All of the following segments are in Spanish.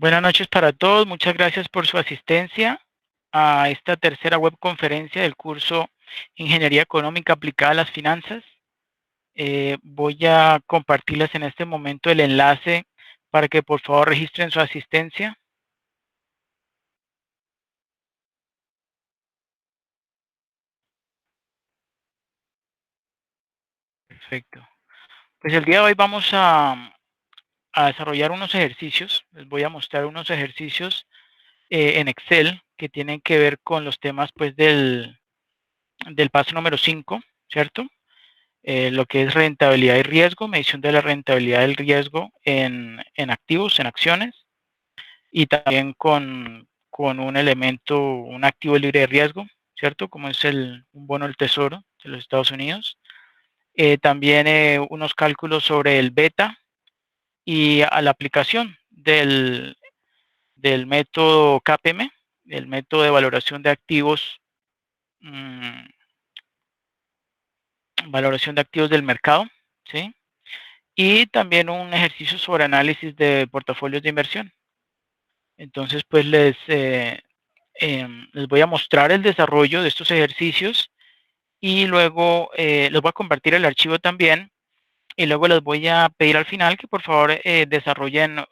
Buenas noches para todos. Muchas gracias por su asistencia a esta tercera webconferencia del curso Ingeniería Económica aplicada a las finanzas. Voy a compartirles en este momento el enlace para que por favor registren su asistencia. Perfecto. Pues el día de hoy vamos a desarrollar unos ejercicios. Les voy a mostrar unos ejercicios en Excel que tienen que ver con los temas pues del paso número 5, ¿cierto? Lo que es rentabilidad y riesgo, medición de la rentabilidad del riesgo en activos, en acciones, y también con un elemento, un activo libre de riesgo, ¿cierto? Como es un bono del tesoro de los Estados Unidos. También unos cálculos sobre el beta y a la aplicación del método KPM, el método de valoración de activos, valoración de activos del mercado, ¿sí? Y también un ejercicio sobre análisis de portafolios de inversión. Entonces, pues les voy a mostrar el desarrollo de estos ejercicios y luego les voy a compartir el archivo también y luego les voy a pedir al final que por favor desarrollen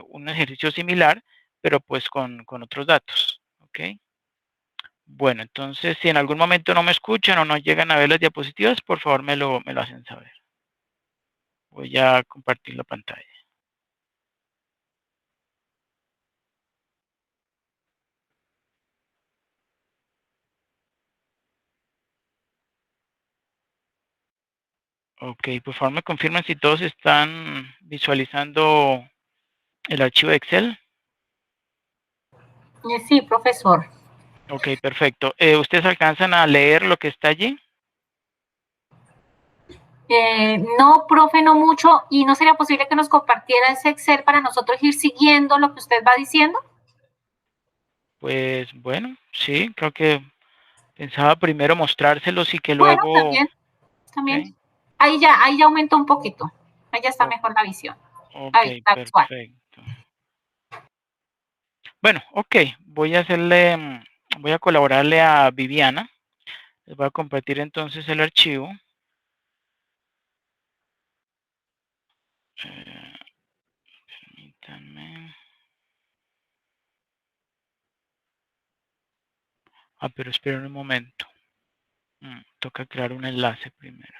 un ejercicio similar, pero pues con otros datos. ¿Ok? Bueno, entonces si en algún momento no me escuchan o no llegan a ver las diapositivas, por favor me lo hacen saber. Voy a compartir la pantalla. Ok, por favor me confirman si todos están visualizando el archivo de Excel. Sí, profesor. Ok, perfecto. ¿Ustedes alcanzan a leer lo que está allí? No, profe, no mucho. ¿Y no sería posible que nos compartiera ese Excel para nosotros ir siguiendo lo que usted va diciendo? Pues bueno, sí, creo que pensaba primero mostrárselos y que Bueno, luego... también. Okay. Ahí ya aumentó un poquito. Ahí ya está mejor la visión. Ok, La vista visual. perfecto. Bueno, ok, voy a voy a colaborarle a Viviana. Les voy a compartir entonces el archivo. Permítanme. Pero esperen un momento. Toca crear un enlace primero.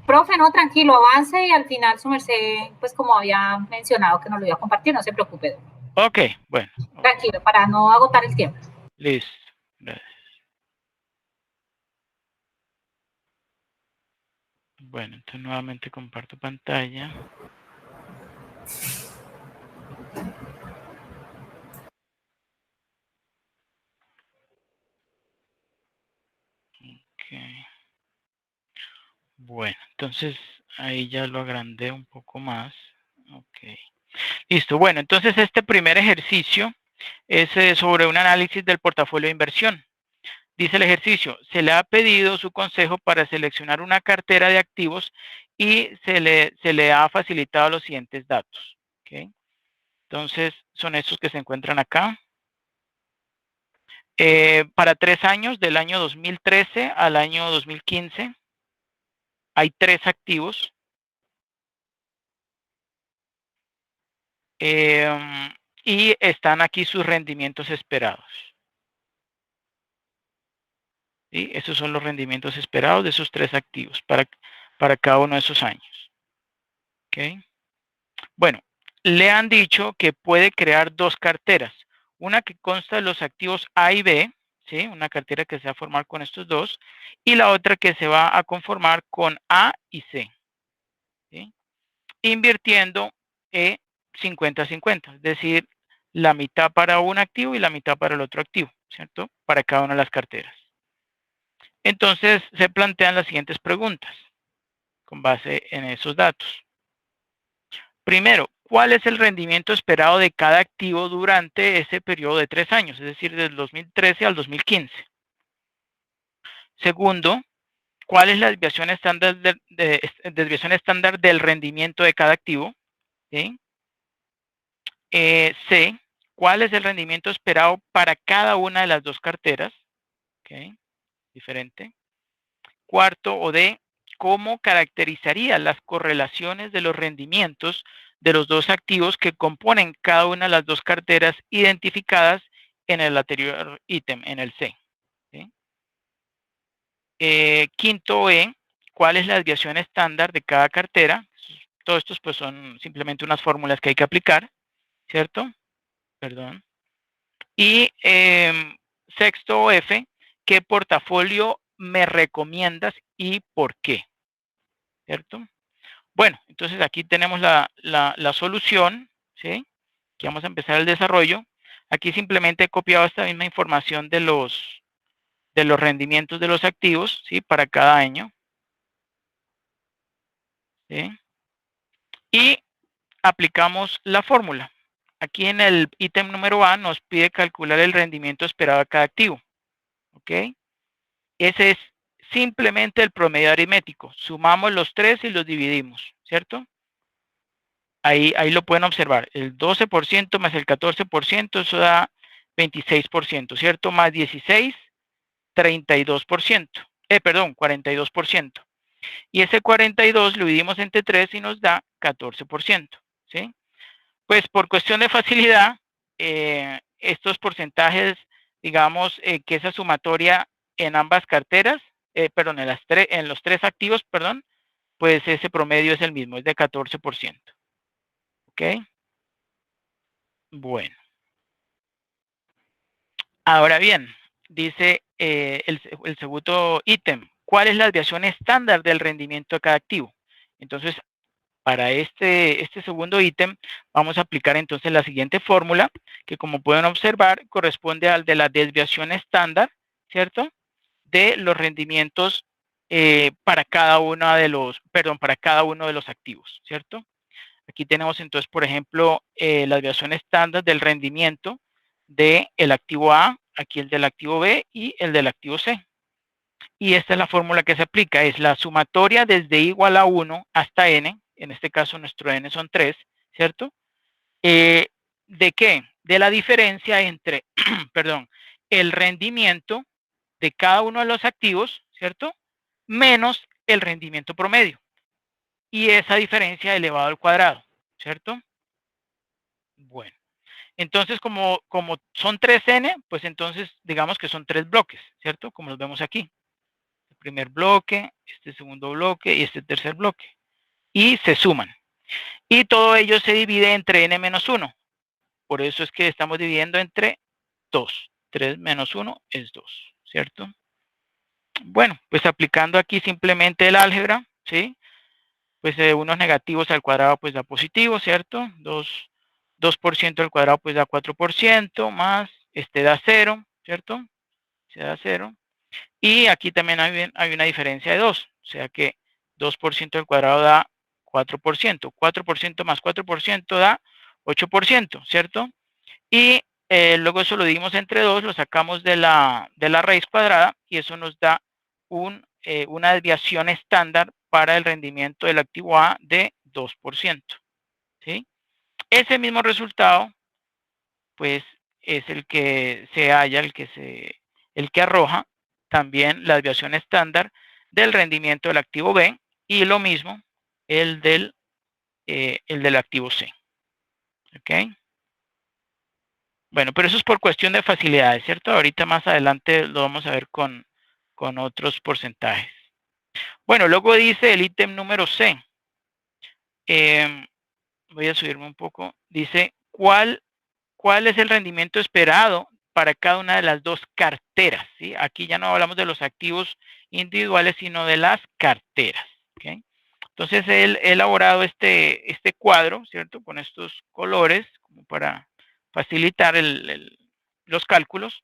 Profe, no, tranquilo, avance y al final su merced, pues como había mencionado que nos lo iba a compartir, no se preocupe. Ok, bueno. Okay. Tranquilo, para no agotar el tiempo. Listo. Gracias. Bueno, entonces nuevamente comparto pantalla. Okay. Bueno, entonces ahí ya lo agrandé un poco más. Ok. Listo. Bueno, entonces este primer ejercicio es sobre un análisis del portafolio de inversión. Dice el ejercicio, se le ha pedido su consejo para seleccionar una cartera de activos y se le ha facilitado los siguientes datos. ¿Okay? Entonces, son estos que se encuentran acá. Para 3 años, del año 2013 al año 2015, hay 3 activos. Y están aquí sus rendimientos esperados. ¿Sí? Esos son los rendimientos esperados de esos 3 activos para cada uno de esos años. ¿Okay? Bueno, le han dicho que puede crear 2 carteras. Una que consta de los activos A y B, ¿sí? Una cartera que se va a formar con estos dos, y la otra que se va a conformar con A y C. ¿Sí? Invirtiendo 50-50, es decir, la mitad para un activo y la mitad para el otro activo, ¿cierto? Para cada una de las carteras. Entonces, se plantean las siguientes preguntas con base en esos datos. Primero, ¿cuál es el rendimiento esperado de cada activo durante ese periodo de 3 años? Es decir, del 2013 al 2015. Segundo, ¿cuál es la desviación estándar, desviación estándar del rendimiento de cada activo? ¿Sí? C, ¿cuál es el rendimiento esperado para cada una de las dos carteras? Okay, diferente. Cuarto, o D, ¿cómo caracterizaría las correlaciones de los rendimientos de los dos activos que componen cada una de las dos carteras identificadas en el anterior ítem, en el C? ¿Sí? Quinto, E, ¿cuál es la desviación estándar de cada cartera? Todos estos pues son simplemente unas fórmulas que hay que aplicar, ¿cierto? Perdón. Y sexto, F, ¿qué portafolio me recomiendas y por qué? ¿Cierto? Bueno, entonces aquí tenemos la solución, ¿sí? Aquí vamos a empezar el desarrollo. Aquí simplemente he copiado esta misma información de los rendimientos de los activos, ¿sí? Para cada año, ¿sí? Y aplicamos la fórmula. Aquí en el ítem número A nos pide calcular el rendimiento esperado de cada activo, ¿ok? Ese es simplemente el promedio aritmético. Sumamos los tres y los dividimos, ¿cierto? Ahí lo pueden observar. El 12% más el 14%, eso da 26%, ¿cierto? Más 16, 32%. Perdón, 42%. Y ese 42 lo dividimos entre 3 y nos da 14%, ¿sí? Pues por cuestión de facilidad, estos porcentajes, digamos que esa sumatoria en ambas carteras, perdón, en los tres activos, perdón, pues ese promedio es el mismo, es de 14%. ¿Ok? Bueno. Ahora bien, dice el segundo ítem, ¿cuál es la desviación estándar del rendimiento de cada activo? Entonces, para este segundo ítem, vamos a aplicar entonces la siguiente fórmula, que como pueden observar, corresponde al de la desviación estándar, ¿cierto? De los rendimientos para cada uno de los, para cada uno de los activos, ¿cierto? Aquí tenemos entonces, por ejemplo, la desviación estándar del rendimiento del activo A, aquí el del activo B y el del activo C. Y esta es la fórmula que se aplica, es la sumatoria desde igual a 1 hasta n, en este caso nuestro n son 3, ¿cierto? ¿De qué? De la diferencia entre, perdón, el rendimiento de cada uno de los activos, ¿cierto? Menos el rendimiento promedio. Y esa diferencia elevado al cuadrado, ¿cierto? Bueno, entonces como son 3n, pues entonces digamos que son 3 bloques, ¿cierto? Como los vemos aquí. El primer bloque, este segundo bloque y este tercer bloque. Y se suman. Y todo ello se divide entre n menos 1. Por eso es que estamos dividiendo entre 2. 3 menos 1 es 2, ¿cierto? Bueno, pues aplicando aquí simplemente el álgebra, ¿sí? Pues unos negativos al cuadrado pues da positivo, ¿cierto? 2% al cuadrado pues da 4%, más este da 0, ¿cierto? Se da 0. Y aquí también hay una diferencia de 2, o sea que 2% al cuadrado da 4%. 4% más 4% da 8%, ¿cierto? Y luego eso lo dividimos entre 2, lo sacamos de la raíz cuadrada y eso nos da una desviación estándar para el rendimiento del activo A de 2%. ¿Sí? Ese mismo resultado, pues, es el que se halla, el que arroja también la desviación estándar del rendimiento del activo B y lo mismo el del activo C. ¿Ok? Bueno, pero eso es por cuestión de facilidades, ¿cierto? Ahorita más adelante lo vamos a ver con otros porcentajes. Bueno, luego dice el ítem número C. Voy a subirme un poco. Dice, ¿cuál es el rendimiento esperado para cada una de las dos carteras? ¿Sí? Aquí ya no hablamos de los activos individuales, sino de las carteras. ¿Okay? Entonces, él ha elaborado este cuadro, ¿cierto? Con estos colores, como para facilitar los cálculos.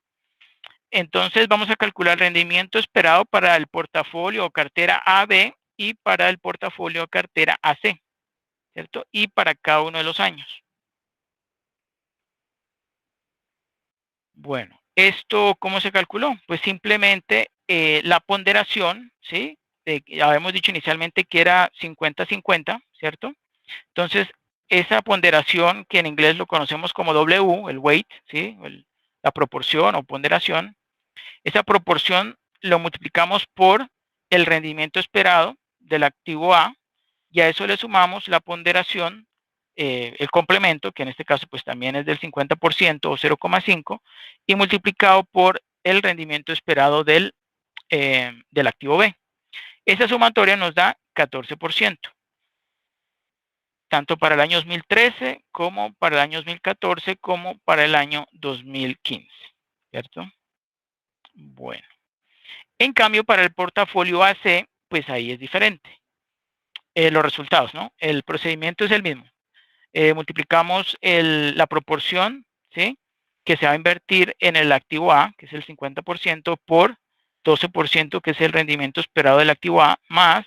Entonces, vamos a calcular el rendimiento esperado para el portafolio o cartera AB y para el portafolio o cartera AC, ¿cierto? Y para cada uno de los años. Bueno, ¿esto cómo se calculó? Pues simplemente la ponderación, ¿sí? Ya habíamos dicho inicialmente que era 50-50, ¿cierto? Entonces, esa ponderación, que en inglés lo conocemos como W, el weight, ¿sí? La proporción o ponderación, esa proporción lo multiplicamos por el rendimiento esperado del activo A, y a eso le sumamos la ponderación, el complemento, que en este caso pues también es del 50% o 0,5, y multiplicado por el rendimiento esperado del activo B. Esa sumatoria nos da 14%, tanto para el año 2013 como para el año 2014 como para el año 2015, ¿cierto? Bueno, en cambio para el portafolio AC, pues ahí es diferente. Los resultados, ¿no? El procedimiento es el mismo. Multiplicamos la proporción, ¿sí? Que se va a invertir en el activo A, que es el 50%, por 12%, que es el rendimiento esperado del activo A, más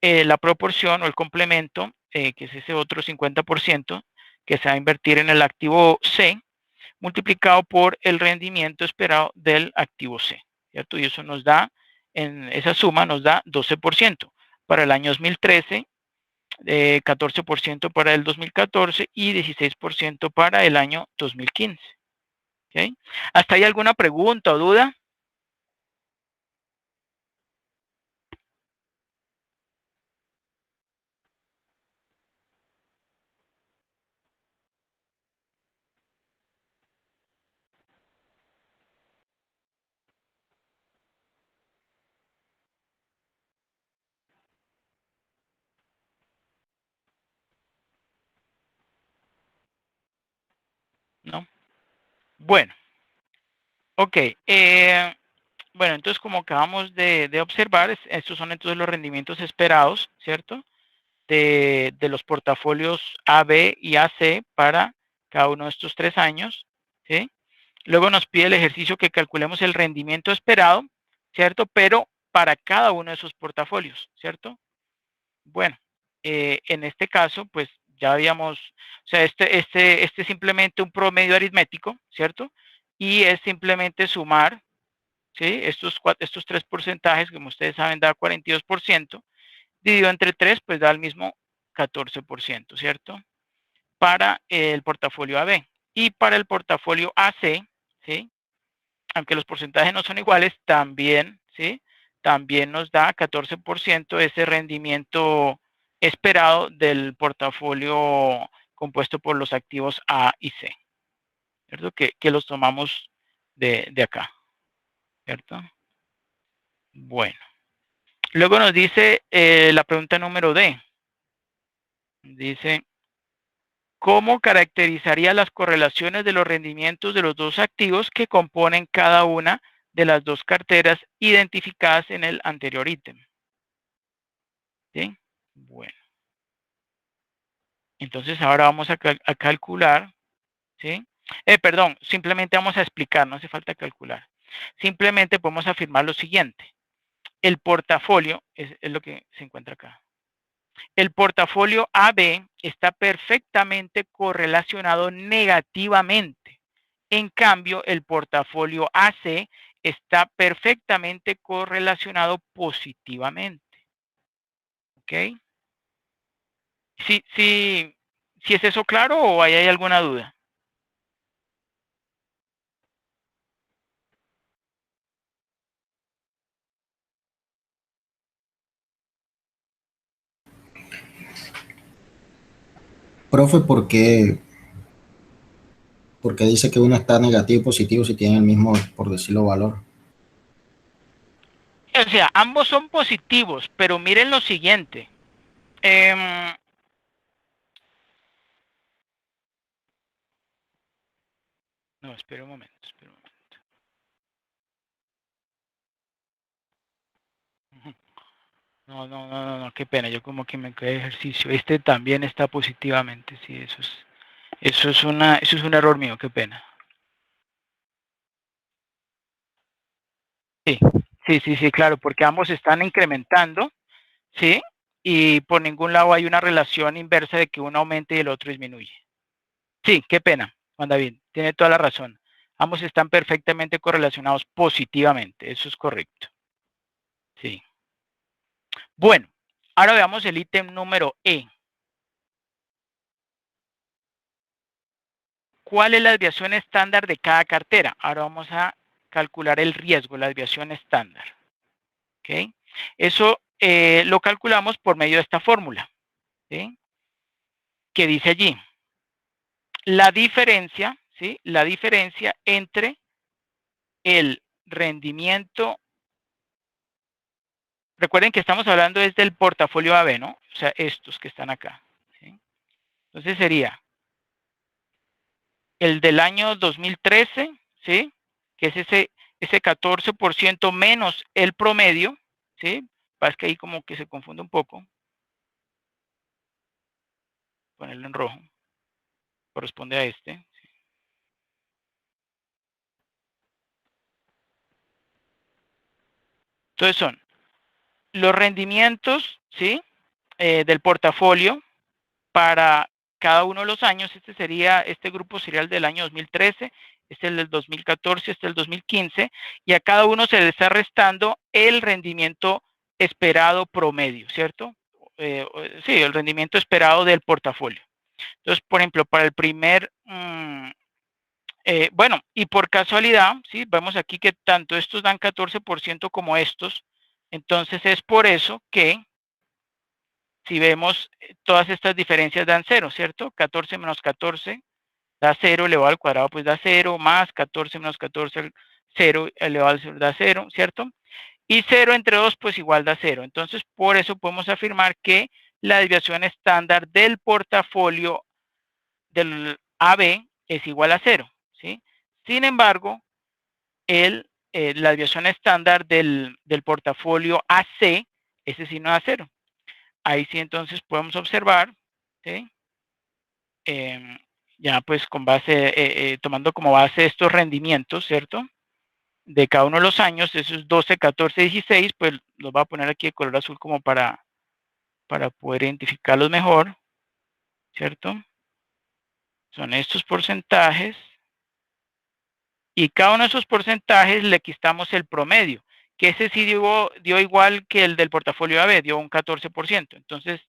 la proporción o el complemento, que es ese otro 50%, que se va a invertir en el activo C, multiplicado por el rendimiento esperado del activo C, ¿cierto? Y eso nos da, en esa suma nos da 12% para el año 2013, 14% para el 2014 y 16% para el año 2015. ¿Okay? ¿Hasta ahí alguna pregunta o duda? ¿No? Bueno, ok. Bueno, entonces como acabamos de observar, estos son entonces los rendimientos esperados, ¿cierto? De los portafolios A, B y AC para cada uno de estos 3 años, ¿sí? Luego nos pide el ejercicio que calculemos el rendimiento esperado, ¿cierto? Pero para cada uno de esos portafolios, ¿cierto? Bueno, en este caso, pues ya habíamos, o sea, este es simplemente un promedio aritmético, ¿cierto? Y es simplemente sumar, ¿sí? Estos 3 porcentajes, como ustedes saben, da 42%, dividido entre 3, pues da el mismo 14%, ¿cierto? Para el portafolio AB. Y para el portafolio AC, ¿sí? Aunque los porcentajes no son iguales, también, ¿sí? También nos da 14% ese rendimiento esperado del portafolio compuesto por los activos A y C, ¿cierto? Que los tomamos de acá, ¿cierto? Bueno. Luego nos dice la pregunta número D. Dice, ¿cómo caracterizaría las correlaciones de los rendimientos de los dos activos que componen cada una de las dos carteras identificadas en el anterior ítem? ¿Sí? Bueno, entonces ahora vamos a calcular, ¿sí? Perdón, simplemente vamos a explicar, no hace falta calcular. Simplemente podemos afirmar lo siguiente. El portafolio, es lo que se encuentra acá. El portafolio AB está perfectamente correlacionado negativamente. En cambio, el portafolio AC está perfectamente correlacionado positivamente. ¿Ok? ¿Sí es eso claro o hay alguna duda? Profe, ¿por qué dice que uno está negativo y positivo si tienen el mismo, por decirlo, valor? O sea, ambos son positivos, pero miren lo siguiente. No, espera un momento, espera un momento. No, qué pena, yo como que me quedé de ejercicio. Este también está positivamente, sí, eso es un error mío, qué pena. Sí, sí, claro, porque ambos están incrementando, ¿sí? Y por ningún lado hay una relación inversa de que uno aumente y el otro disminuye. Sí, qué pena, Juan David, tiene toda la razón. Ambos están perfectamente correlacionados positivamente, eso es correcto. Sí. Bueno, ahora veamos el ítem número E. ¿cuál es la desviación estándar de cada cartera? Ahora vamos a calcular el riesgo, la desviación estándar. ¿Ok? Eso lo calculamos por medio de esta fórmula. ¿Sí? Que dice allí, la diferencia, ¿sí? La diferencia entre el rendimiento. Recuerden que estamos hablando desde el portafolio AB, ¿no? O sea, estos que están acá. ¿Sí? Entonces sería el del año 2013, ¿sí? Que es ese 14% menos el promedio, ¿sí? Es que ahí como que se confunde un poco. Ponerlo en rojo. Corresponde a este. Entonces son los rendimientos, ¿sí? Del portafolio para cada uno de los años. Este grupo sería el del año 2013, este es el del 2014, este es el 2015, y a cada uno se le está restando el rendimiento esperado promedio, ¿cierto? Sí, el rendimiento esperado del portafolio. Entonces, por ejemplo, para el primer, bueno, y por casualidad, ¿sí? Vemos aquí que tanto estos dan 14% como estos. Entonces, es por eso que si vemos todas estas diferencias dan 0, ¿cierto? 14 menos 14 da 0 elevado al cuadrado, pues da 0, más 14 menos 14, 0 elevado al 0 da 0, ¿cierto? Y 0 entre 2, pues igual da 0. Entonces, por eso podemos afirmar que la desviación estándar del portafolio del AB es igual a 0, ¿sí? Sin embargo, la desviación estándar del portafolio AC, ese sí no da 0. Ahí sí entonces podemos observar, ¿sí? Ya pues con base, tomando como base estos rendimientos, ¿cierto? De cada uno de los años, esos 12, 14, 16, pues los voy a poner aquí de color azul como para poder identificarlos mejor, ¿cierto? Son estos porcentajes. Y cada uno de esos porcentajes le quitamos el promedio, que ese sí dio igual que el del portafolio AB, dio un 14%. Entonces,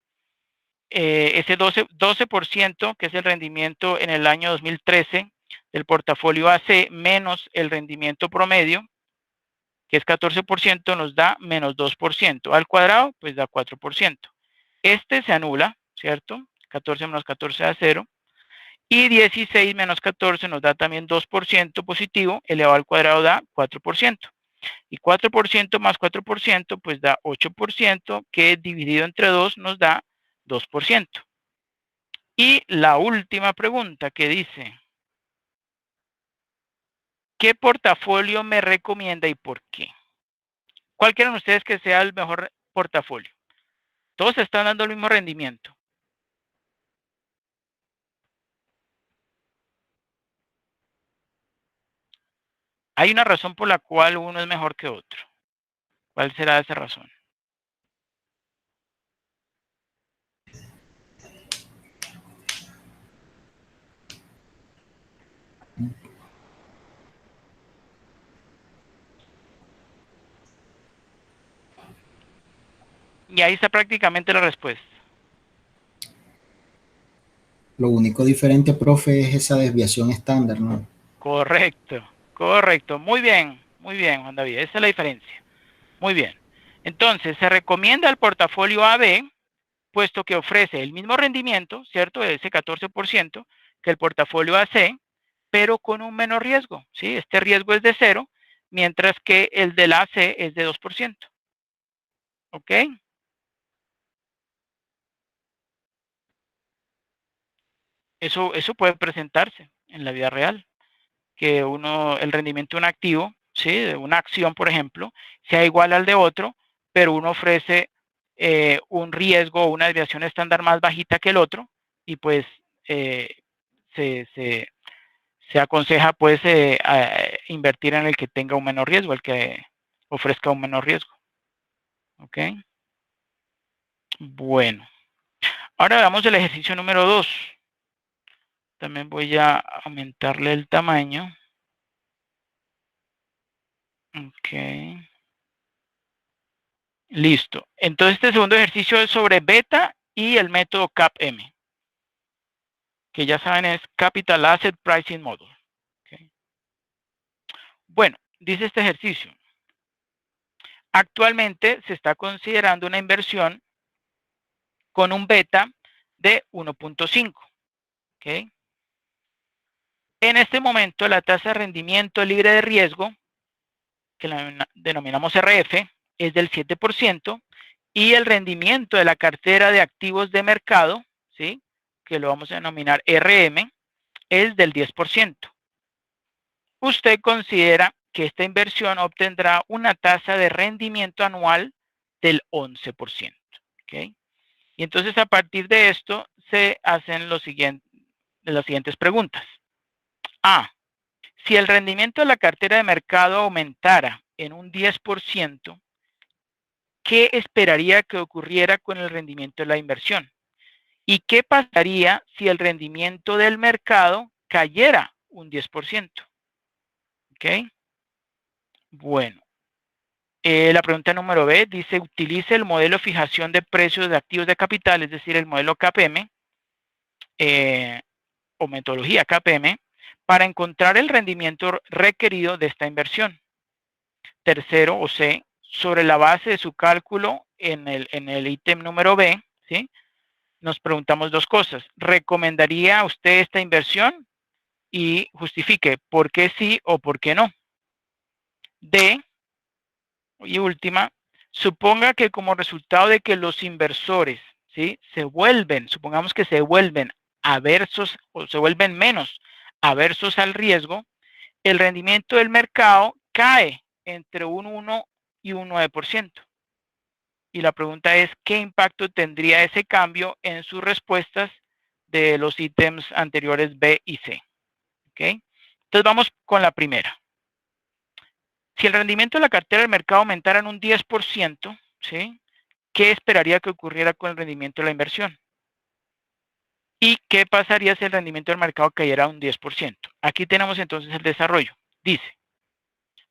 ese 12%, que es el rendimiento en el año 2013 del portafolio AC, menos el rendimiento promedio, que es 14%, nos da menos 2%. Al cuadrado, pues da 4%. Este se anula, ¿cierto? 14 menos 14 da 0. Y 16 menos 14 nos da también 2% positivo, elevado al cuadrado da 4%. Y 4% más 4% pues da 8%, que dividido entre 2 nos da 2%. Y la última pregunta que dice, ¿qué portafolio me recomienda y por qué? ¿Cuál quieren ustedes que sea el mejor portafolio? Todos están dando el mismo rendimiento. Hay una razón por la cual uno es mejor que otro. ¿Cuál será esa razón? Y ahí está prácticamente la respuesta. Lo único diferente, profe, es esa desviación estándar, ¿no? Correcto, correcto. Muy bien, Juan David. Esa es la diferencia. Muy bien. Entonces, se recomienda el portafolio AB, puesto que ofrece el mismo rendimiento, ¿cierto? Ese 14%, que el portafolio AC, pero con un menor riesgo, ¿sí? Este riesgo es de 0, mientras que el del AC es de 2%. ¿Ok? Eso puede presentarse en la vida real, que el rendimiento de un activo, ¿sí? De una acción, por ejemplo, sea igual al de otro, pero uno ofrece un riesgo o una desviación estándar más bajita que el otro, y pues se aconseja pues invertir en el que tenga un menor riesgo, el que ofrezca un menor riesgo. ¿Ok? Bueno. Ahora veamos el ejercicio número 2. También voy a aumentarle el tamaño. Ok. Listo. Entonces este segundo ejercicio es sobre beta y el método CAPM. que ya saben es Capital Asset Pricing Model. ¿Okay? Bueno, dice este ejercicio. Actualmente se está considerando una inversión con un beta de 1.5. ¿Okay? En este momento, la tasa de rendimiento libre de riesgo, que la denominamos RF, es del 7%, y el rendimiento de la cartera de activos de mercado, ¿sí?, que lo vamos a denominar RM, es del 10%. Usted considera que esta inversión obtendrá una tasa de rendimiento anual del 11%. ¿Okay? Y entonces, a partir de esto, se hacen las siguientes preguntas. A. Si el rendimiento de la cartera de mercado aumentara en un 10%, ¿qué esperaría que ocurriera con el rendimiento de la inversión? ¿Y qué pasaría si el rendimiento del mercado cayera un 10%? ¿Ok? Bueno, la pregunta número B dice, utilice el modelo de fijación de precios de activos de capital, es decir, el modelo KPM, o metodología KPM, para encontrar el rendimiento requerido de esta inversión. Tercero, o C, sobre la base de su cálculo en el ítem número B, ¿sí?, nos preguntamos dos cosas. ¿Recomendaría usted esta inversión? Y justifique por qué sí o por qué no. D, y última, suponga que como resultado de que los inversores, ¿sí?, supongamos que se vuelven aversos o se vuelven menos aversos al riesgo, el rendimiento del mercado cae entre un 1 y un 9%. Y la pregunta es, ¿qué impacto tendría ese cambio en sus respuestas de los ítems anteriores B y C? ¿Okay? Entonces vamos con la primera. Si el rendimiento de la cartera del mercado aumentara en un 10%, ¿sí?, ¿qué esperaría que ocurriera con el rendimiento de la inversión? ¿Y qué pasaría si el rendimiento del mercado cayera un 10%? Aquí tenemos entonces el desarrollo. Dice,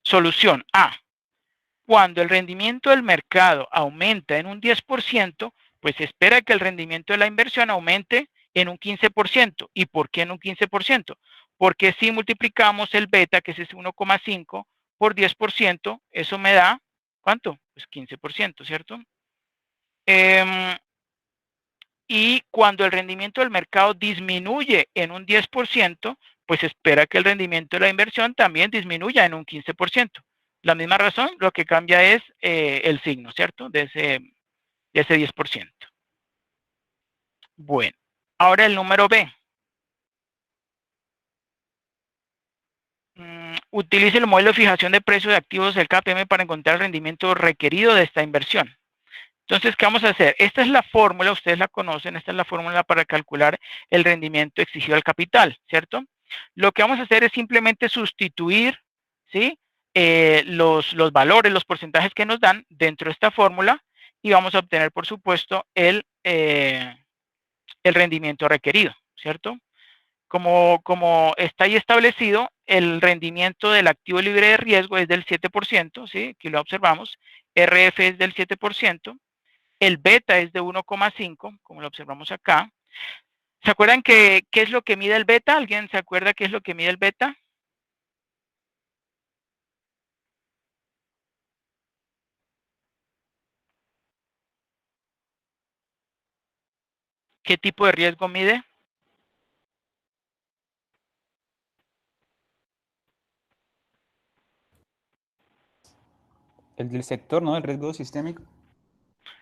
solución A. Cuando el rendimiento del mercado aumenta en un 10%, pues se espera que el rendimiento de la inversión aumente en un 15%. ¿Y por qué en un 15%? Porque si multiplicamos el beta, que es ese 1,5, por 10%, eso me da, ¿cuánto? Pues 15%, ¿cierto? Y cuando el rendimiento del mercado disminuye en un 10%, pues espera que el rendimiento de la inversión también disminuya en un 15%. La misma razón, lo que cambia es el signo, ¿cierto? De ese 10%. Bueno, ahora el número B. Utilice el modelo de fijación de precios de activos del KPM para encontrar el rendimiento requerido de esta inversión. Entonces, ¿qué vamos a hacer? Esta es la fórmula, ustedes la conocen, esta es la fórmula para calcular el rendimiento exigido al capital, ¿cierto? Lo que vamos a hacer es simplemente sustituir, ¿sí?, los valores, los porcentajes que nos dan dentro de esta fórmula y vamos a obtener, por supuesto, el rendimiento requerido, ¿cierto? Como está ahí establecido, el rendimiento del activo libre de riesgo es del 7%, ¿sí? Aquí lo observamos. RF es del 7%. El beta es de 1,5, como lo observamos acá. ¿Se acuerdan qué es lo que mide el beta? ¿Alguien se acuerda qué es lo que mide el beta? ¿Qué tipo de riesgo mide? El del sector, ¿no? El riesgo sistémico.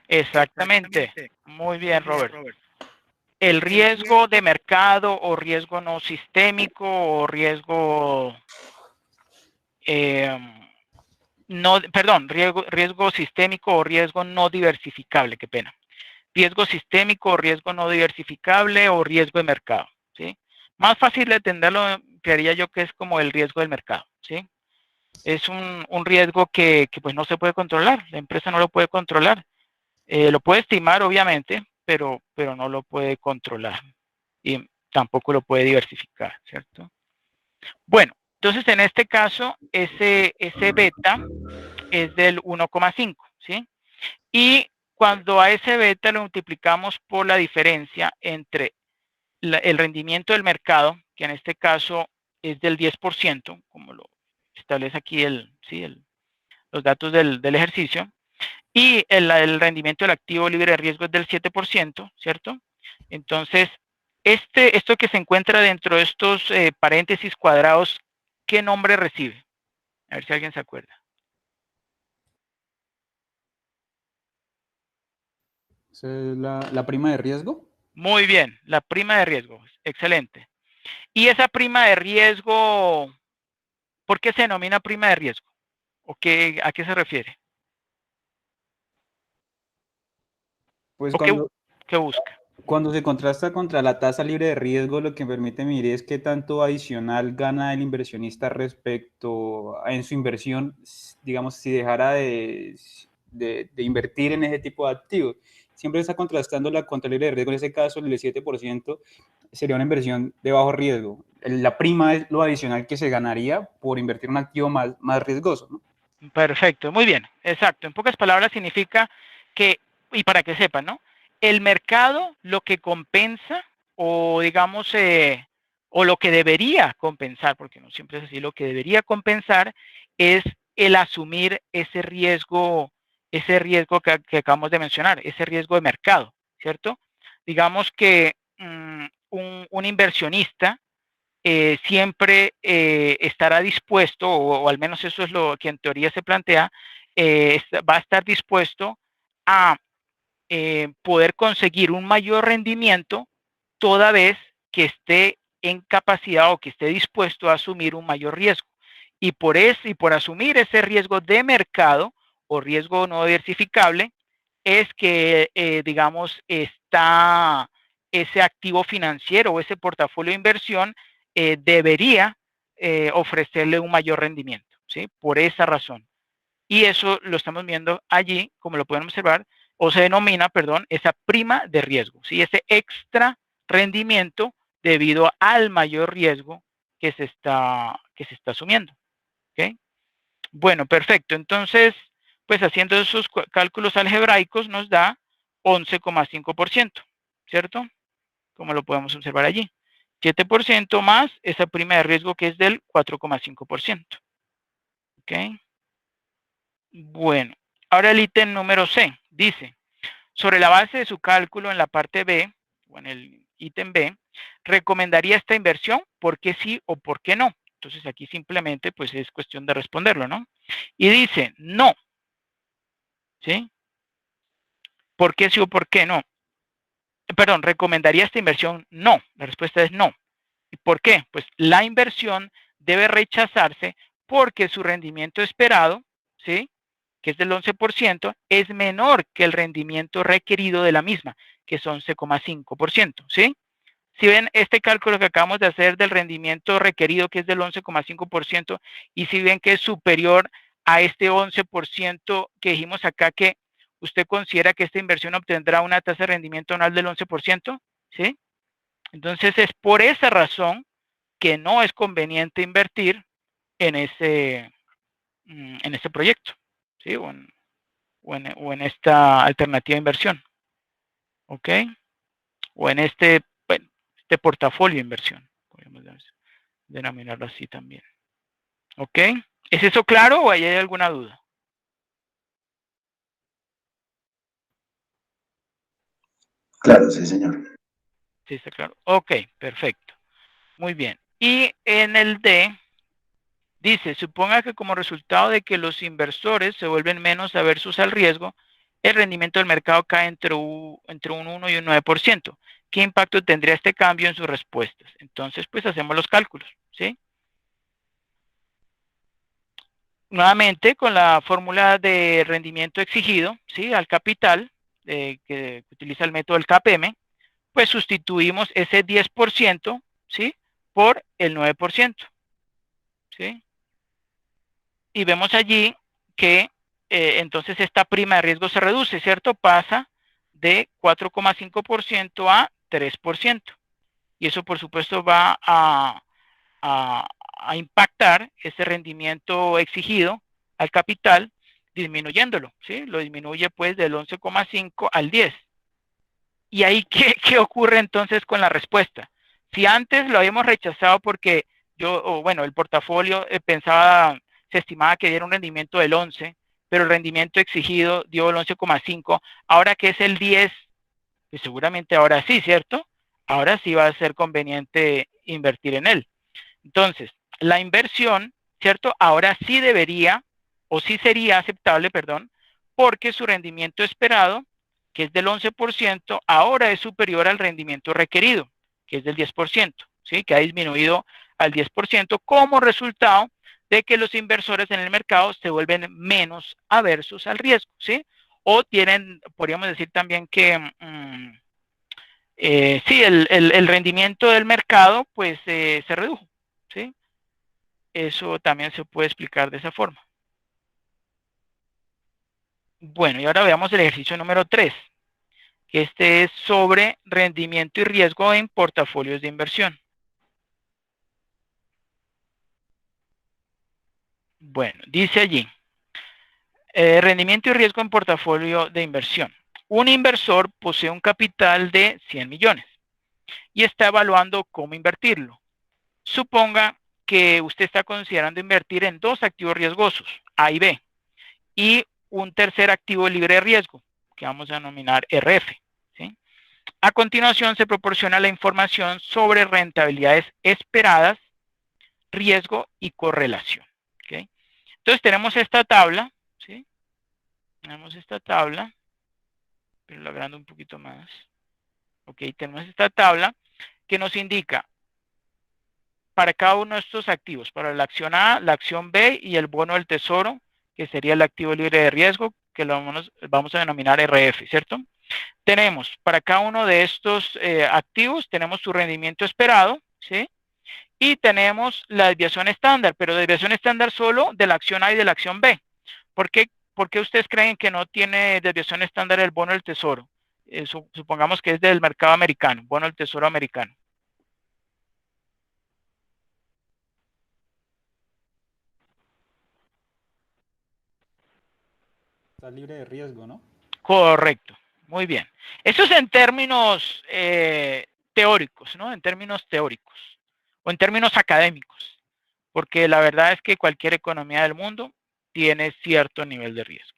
Exactamente. Muy bien, Robert. El riesgo de mercado o riesgo no sistémico o riesgo riesgo sistémico o riesgo no diversificable, qué pena. Riesgo sistémico o riesgo no diversificable o riesgo de mercado, ¿sí? Más fácil de entenderlo, creería yo que es como el riesgo del mercado, ¿sí? Es un riesgo que pues no se puede controlar, la empresa no lo puede controlar. Lo puede estimar, obviamente, pero no lo puede controlar y tampoco lo puede diversificar, ¿cierto? Bueno, entonces en este caso, ese beta es del 1,5, ¿sí? Y cuando a ese beta lo multiplicamos por la diferencia entre el rendimiento del mercado, que en este caso es del 10%, como lo establece aquí los datos del ejercicio, y el rendimiento del activo libre de riesgo es del 7%, ¿cierto? Entonces, esto que se encuentra dentro de estos paréntesis cuadrados, ¿qué nombre recibe? A ver si alguien se acuerda. ¿Esa es la prima de riesgo? Muy bien, la prima de riesgo, excelente. Y esa prima de riesgo, ¿por qué se denomina prima de riesgo? ¿O a qué se refiere? Pues ¿O qué busca? cuando se contrasta contra la tasa libre de riesgo, lo que permite medir es qué tanto adicional gana el inversionista respecto en su inversión, digamos, si dejara de invertir en ese tipo de activos. Siempre está contrastando la contra libre de riesgo. En ese caso, el 7% sería una inversión de bajo riesgo. La prima es lo adicional que se ganaría por invertir en un activo más riesgoso, ¿no? Perfecto, muy bien, exacto. En pocas palabras significa que, y para que sepan, ¿no? El mercado lo que compensa, o digamos, o lo que debería compensar, porque no siempre es así, lo que debería compensar es el asumir ese riesgo que acabamos de mencionar, ese riesgo de mercado, ¿cierto? Digamos que un inversionista siempre estará dispuesto, o al menos eso es lo que en teoría se plantea, va a estar dispuesto a poder conseguir un mayor rendimiento toda vez que esté en capacidad o que esté dispuesto a asumir un mayor riesgo. Y por asumir ese riesgo de mercado o riesgo no diversificable, es que, digamos, está ese activo financiero o ese portafolio de inversión debería ofrecerle un mayor rendimiento, ¿sí? Por esa razón. Y eso lo estamos viendo allí, como lo pueden observar, o se denomina, perdón, esa prima de riesgo, ¿sí? Ese extra rendimiento debido al mayor riesgo que se está asumiendo, ¿ok? Bueno, perfecto. Entonces, pues haciendo esos cálculos algebraicos nos da 11,5%, ¿cierto? Como lo podemos observar allí. 7% más esa prima de riesgo que es del 4,5%. ¿Ok? Bueno, ahora el ítem número C dice, sobre la base de su cálculo en la parte B, o en el ítem B, ¿recomendaría esta inversión? ¿Por qué sí o por qué no? Entonces aquí simplemente pues es cuestión de responderlo, ¿no? Y dice, no. ¿Sí? ¿Por qué sí o por qué no? Perdón, ¿recomendaría esta inversión? No. La respuesta es no. ¿Y por qué? Pues la inversión debe rechazarse porque su rendimiento esperado, ¿sí? Que es del 11%, es menor que el rendimiento requerido de la misma, que es 11,5%, ¿sí? Si ven este cálculo que acabamos de hacer del rendimiento requerido, que es del 11,5%, y si ven que es superior a este 11% que dijimos acá, que usted considera que esta inversión obtendrá una tasa de rendimiento anual del 11%, ¿sí? Entonces es por esa razón que no es conveniente invertir en ese proyecto, ¿sí? O en esta alternativa de inversión, ¿ok? O en este portafolio de inversión, podemos denominarlo así también, ¿ok? ¿Es eso claro o hay alguna duda? Claro, sí, señor. Sí, está claro. Ok, perfecto. Muy bien. Y en el D, dice, suponga que como resultado de que los inversores se vuelven menos aversos al riesgo, el rendimiento del mercado cae entre un 1 y un 9%. ¿Qué impacto tendría este cambio en sus respuestas? Entonces, pues hacemos los cálculos, ¿sí? Nuevamente, con la fórmula de rendimiento exigido, ¿sí? Al capital, que utiliza el método del KPM, pues sustituimos ese 10%, ¿sí? Por el 9%, ¿sí? Y vemos allí que entonces esta prima de riesgo se reduce, ¿cierto? Pasa de 4,5% a 3%. Y eso, por supuesto, va a impactar ese rendimiento exigido al capital, disminuyéndolo, ¿sí? Lo disminuye pues del 11,5 al 10. ¿Y ahí qué ocurre entonces con la respuesta? Si antes lo habíamos rechazado porque el portafolio se estimaba que diera un rendimiento del 11, pero el rendimiento exigido dio el 11,5, ahora que es el 10, pues seguramente ahora sí, ¿cierto? Ahora sí va a ser conveniente invertir en él. Entonces, la inversión, ¿cierto? Ahora sí debería, o sí sería aceptable, perdón, porque su rendimiento esperado, que es del 11%, ahora es superior al rendimiento requerido, que es del 10%, ¿sí? Que ha disminuido al 10% como resultado de que los inversores en el mercado se vuelven menos aversos al riesgo, ¿sí? O tienen, podríamos decir también que, sí, el rendimiento del mercado, pues, se redujo, ¿sí? Eso también se puede explicar de esa forma. Bueno, y ahora veamos el ejercicio número 3. Este es sobre rendimiento y riesgo en portafolios de inversión. Bueno, dice allí, rendimiento y riesgo en portafolio de inversión. Un inversor posee un capital de 100 millones y está evaluando cómo invertirlo. Suponga que usted está considerando invertir en 2 activos riesgosos, A y B, y un tercer activo libre de riesgo, que vamos a denominar RF. ¿Sí? A continuación se proporciona la información sobre rentabilidades esperadas, riesgo y correlación. ¿Okay? Entonces tenemos esta tabla, ¿sí? Tenemos esta tabla, pero lo agrando un poquito más. Ok, tenemos esta tabla que nos indica para cada uno de estos activos, para la acción A, la acción B y el bono del tesoro, que sería el activo libre de riesgo, que lo vamos a denominar RF, ¿cierto? Tenemos para cada uno de estos activos, tenemos su rendimiento esperado, ¿sí? Y tenemos la desviación estándar, pero desviación estándar solo de la acción A y de la acción B. ¿Por qué ustedes creen que no tiene desviación estándar el bono del tesoro? Supongamos que es del mercado americano, bono del tesoro americano. Está libre de riesgo, ¿no? Correcto, muy bien. Eso es en términos teóricos, ¿no? En términos teóricos o en términos académicos, porque la verdad es que cualquier economía del mundo tiene cierto nivel de riesgo.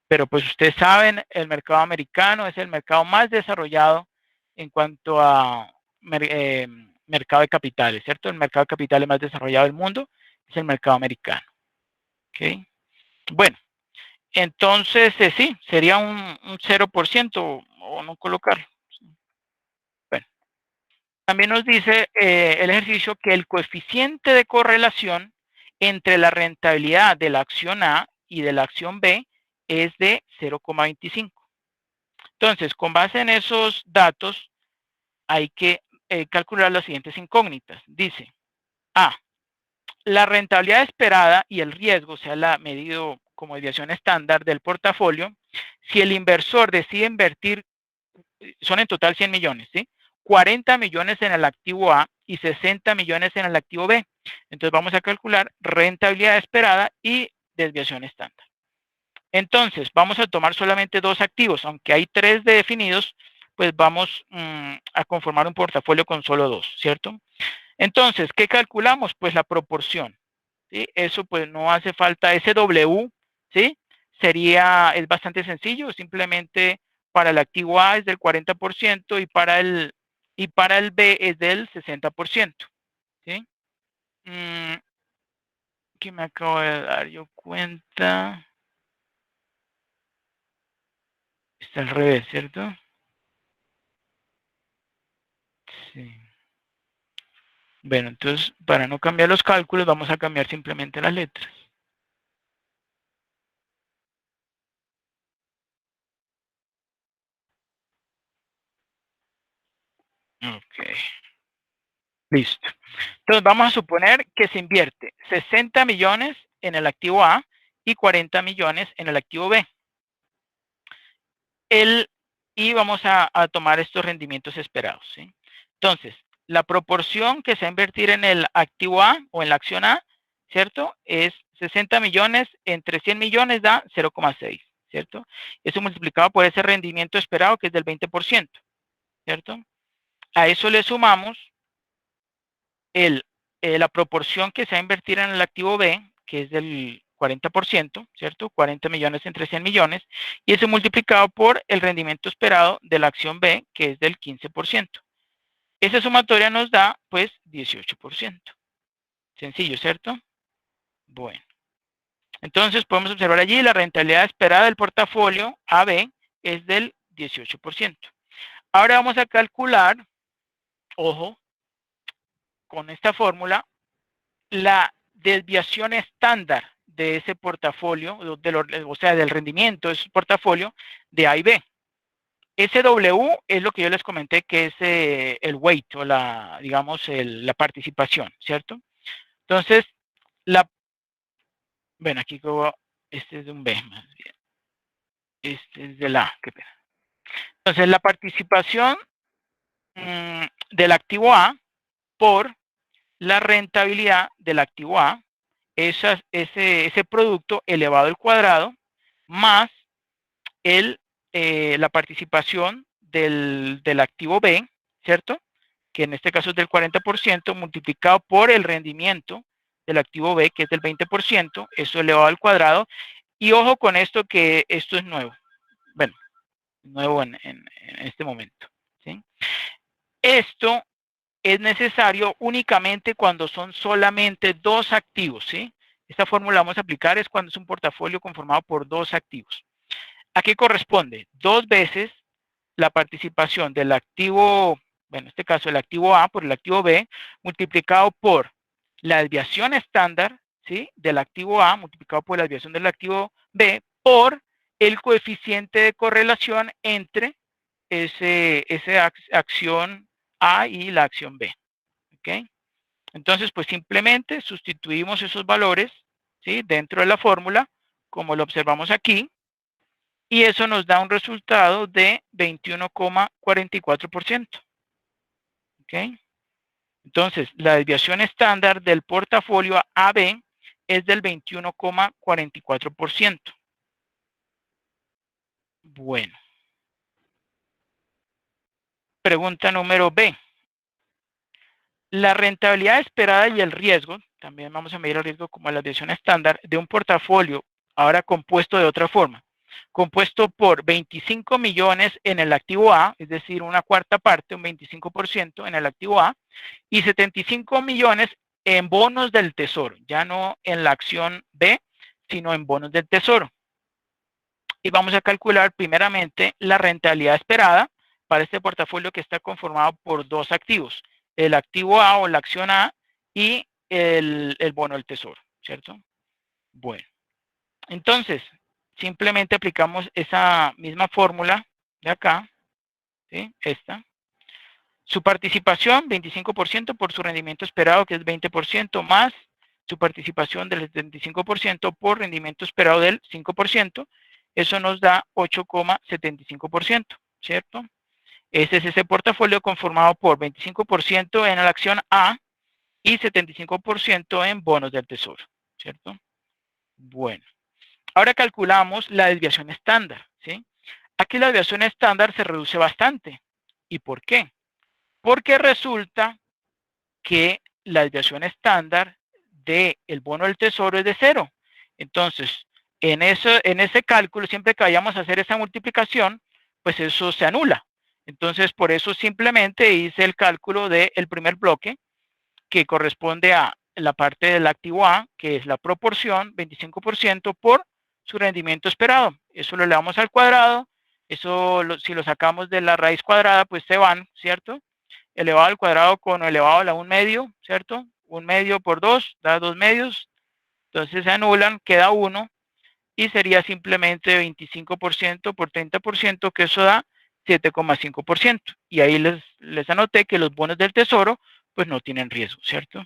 Pero pues ustedes saben, el mercado americano es el mercado más desarrollado en cuanto a mercado de capitales, ¿cierto? El mercado de capitales más desarrollado del mundo es el mercado americano. ¿Ok? Bueno. Entonces, sí, sería un 0% o no colocarlo. Bueno, también nos dice el ejercicio que el coeficiente de correlación entre la rentabilidad de la acción A y de la acción B es de 0,25. Entonces, con base en esos datos, hay que calcular las siguientes incógnitas. Dice, A, la rentabilidad esperada y el riesgo, o sea, la medido como desviación estándar del portafolio, si el inversor decide invertir, son en total 100 millones, ¿sí? 40 millones en el activo A y 60 millones en el activo B. Entonces vamos a calcular rentabilidad esperada y desviación estándar. Entonces vamos a tomar solamente 2 activos, aunque hay 3 definidos, pues vamos a conformar un portafolio con solo 2, ¿cierto? Entonces, ¿qué calculamos? Pues la proporción. ¿Sí? Eso pues no hace falta ese W, ¿sí? Es bastante sencillo, simplemente para el activo A es del 40% y para el B es del 60%. ¿Sí? ¿Qué me acabo de dar yo cuenta? Está al revés, ¿cierto? Sí. Bueno, entonces, para no cambiar los cálculos, vamos a cambiar simplemente las letras. Ok. Listo. Entonces vamos a suponer que se invierte 60 millones en el activo A y 40 millones en el activo B. Y vamos a tomar estos rendimientos esperados. ¿Sí? Entonces, la proporción que se va a invertir en el activo A o en la acción A, ¿cierto? Es 60 millones entre 100 millones da 0,6, ¿cierto? Eso multiplicado por ese rendimiento esperado que es del 20%, ¿cierto? A eso le sumamos la proporción que se va a invertir en el activo B, que es del 40%, ¿cierto? 40 millones entre 100 millones, y eso multiplicado por el rendimiento esperado de la acción B, que es del 15%. Esa sumatoria nos da, pues, 18%. Sencillo, ¿cierto? Bueno. Entonces, podemos observar allí la rentabilidad esperada del portafolio AB es del 18%. Ahora vamos a calcular, ojo, con esta fórmula, la desviación estándar de ese portafolio, o sea, del rendimiento de ese portafolio de A y B. Ese W es lo que yo les comenté que es el weight o la participación, ¿cierto? Entonces, bueno, aquí este es de un B más bien. Este es del A, qué pena. Entonces, la participación del activo A por la rentabilidad del activo A, ese producto elevado al cuadrado, más la participación del activo B, ¿cierto? Que en este caso es del 40%, multiplicado por el rendimiento del activo B, que es del 20%, eso elevado al cuadrado. Y ojo con esto, que esto es nuevo. Bueno, nuevo en este momento, ¿sí? Esto es necesario únicamente cuando son solamente dos activos, ¿sí? Esta fórmula vamos a aplicar es cuando es un portafolio conformado por dos activos. ¿A qué corresponde? 2 veces la participación del activo, bueno, en este caso el activo A por el activo B, multiplicado por la desviación estándar, ¿sí? Del activo A, multiplicado por la desviación del activo B, por el coeficiente de correlación entre esa acción A y la acción B. ¿Ok? Entonces, pues simplemente sustituimos esos valores, ¿sí? Dentro de la fórmula, como lo observamos aquí, y eso nos da un resultado de 21,44%. ¿Ok? Entonces, la desviación estándar del portafolio AB es del 21,44%. Bueno. Pregunta número B. La rentabilidad esperada y el riesgo, también vamos a medir el riesgo como la desviación estándar de un portafolio, ahora compuesto de otra forma, compuesto por 25 millones en el activo A, es decir, una cuarta parte, un 25% en el activo A, y 75 millones en bonos del tesoro, ya no en la acción B, sino en bonos del tesoro. Y vamos a calcular primeramente la rentabilidad esperada para este portafolio que está conformado por dos activos, el activo A o la acción A y el bono del tesoro, ¿cierto? Bueno, entonces, simplemente aplicamos esa misma fórmula de acá, ¿sí? Esta. Su participación, 25% por su rendimiento esperado, que es 20%, más su participación del 75% por rendimiento esperado del 5%, eso nos da 8,75%, ¿cierto? Ese es ese portafolio conformado por 25% en la acción A y 75% en bonos del tesoro, ¿cierto? Bueno, ahora calculamos la desviación estándar, ¿sí? Aquí la desviación estándar se reduce bastante. ¿Y por qué? Porque resulta que la desviación estándar del bono del tesoro es de 0. Entonces, en ese cálculo, siempre que vayamos a hacer esa multiplicación, pues eso se anula. Entonces, por eso simplemente hice el cálculo del primer bloque, que corresponde a la parte del activo A, que es la proporción 25% por su rendimiento esperado. Eso lo elevamos al cuadrado. Eso, si lo sacamos de la raíz cuadrada, pues se van, ¿cierto? Elevado al cuadrado con elevado a la 1 medio, ¿cierto? 1 medio por 2 da 2 medios. Entonces se anulan, queda 1 y sería simplemente 25% por 30%, que eso da 7,5%. Y ahí les anoté que los bonos del tesoro pues no tienen riesgo, ¿cierto?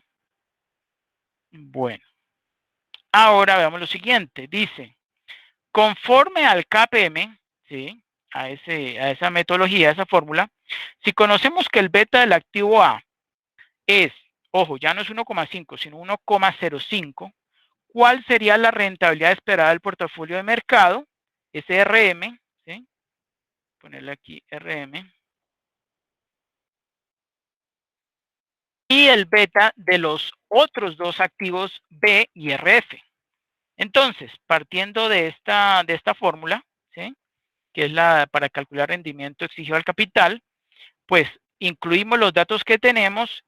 Bueno, ahora veamos lo siguiente. Dice, conforme al KPM, ¿sí? A esa metodología, a esa fórmula, si conocemos que el beta del activo A es, ojo, ya no es 1,5, sino 1,05, ¿cuál sería la rentabilidad esperada del portafolio de mercado? Ese RM, ¿sí? Ponerle aquí RM. Y el beta de los otros dos activos B y RF. Entonces, partiendo de esta fórmula, ¿sí?, que es la para calcular rendimiento exigido al capital, pues incluimos los datos que tenemos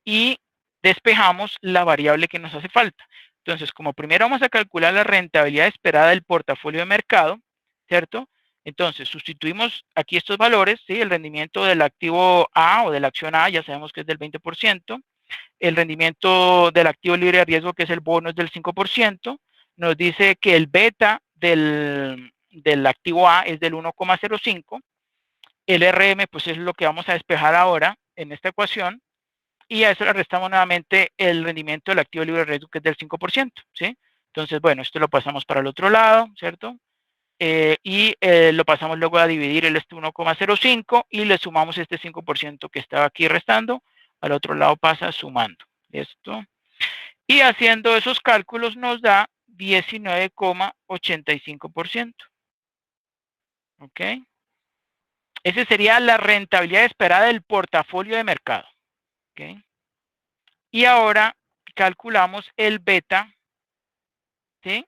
y despejamos la variable que nos hace falta. Entonces, como primero vamos a calcular la rentabilidad esperada del portafolio de mercado, ¿cierto? Entonces, sustituimos aquí estos valores, ¿sí? El rendimiento del activo A o de la acción A, ya sabemos que es del 20%. El rendimiento del activo libre de riesgo, que es el bono, es del 5%. Nos dice que el beta del activo A es del 1,05. El RM, pues es lo que vamos a despejar ahora en esta ecuación. Y a eso le restamos nuevamente el rendimiento del activo libre de riesgo, que es del 5%, ¿sí? Entonces, bueno, esto lo pasamos para el otro lado, ¿cierto? Lo pasamos luego a dividir el 1,05 y le sumamos este 5% que estaba aquí restando. Al otro lado pasa sumando esto. Y haciendo esos cálculos nos da 19,85%. ¿Ok? Esa sería la rentabilidad esperada del portafolio de mercado. ¿Ok? Y ahora calculamos el beta, ¿sí?,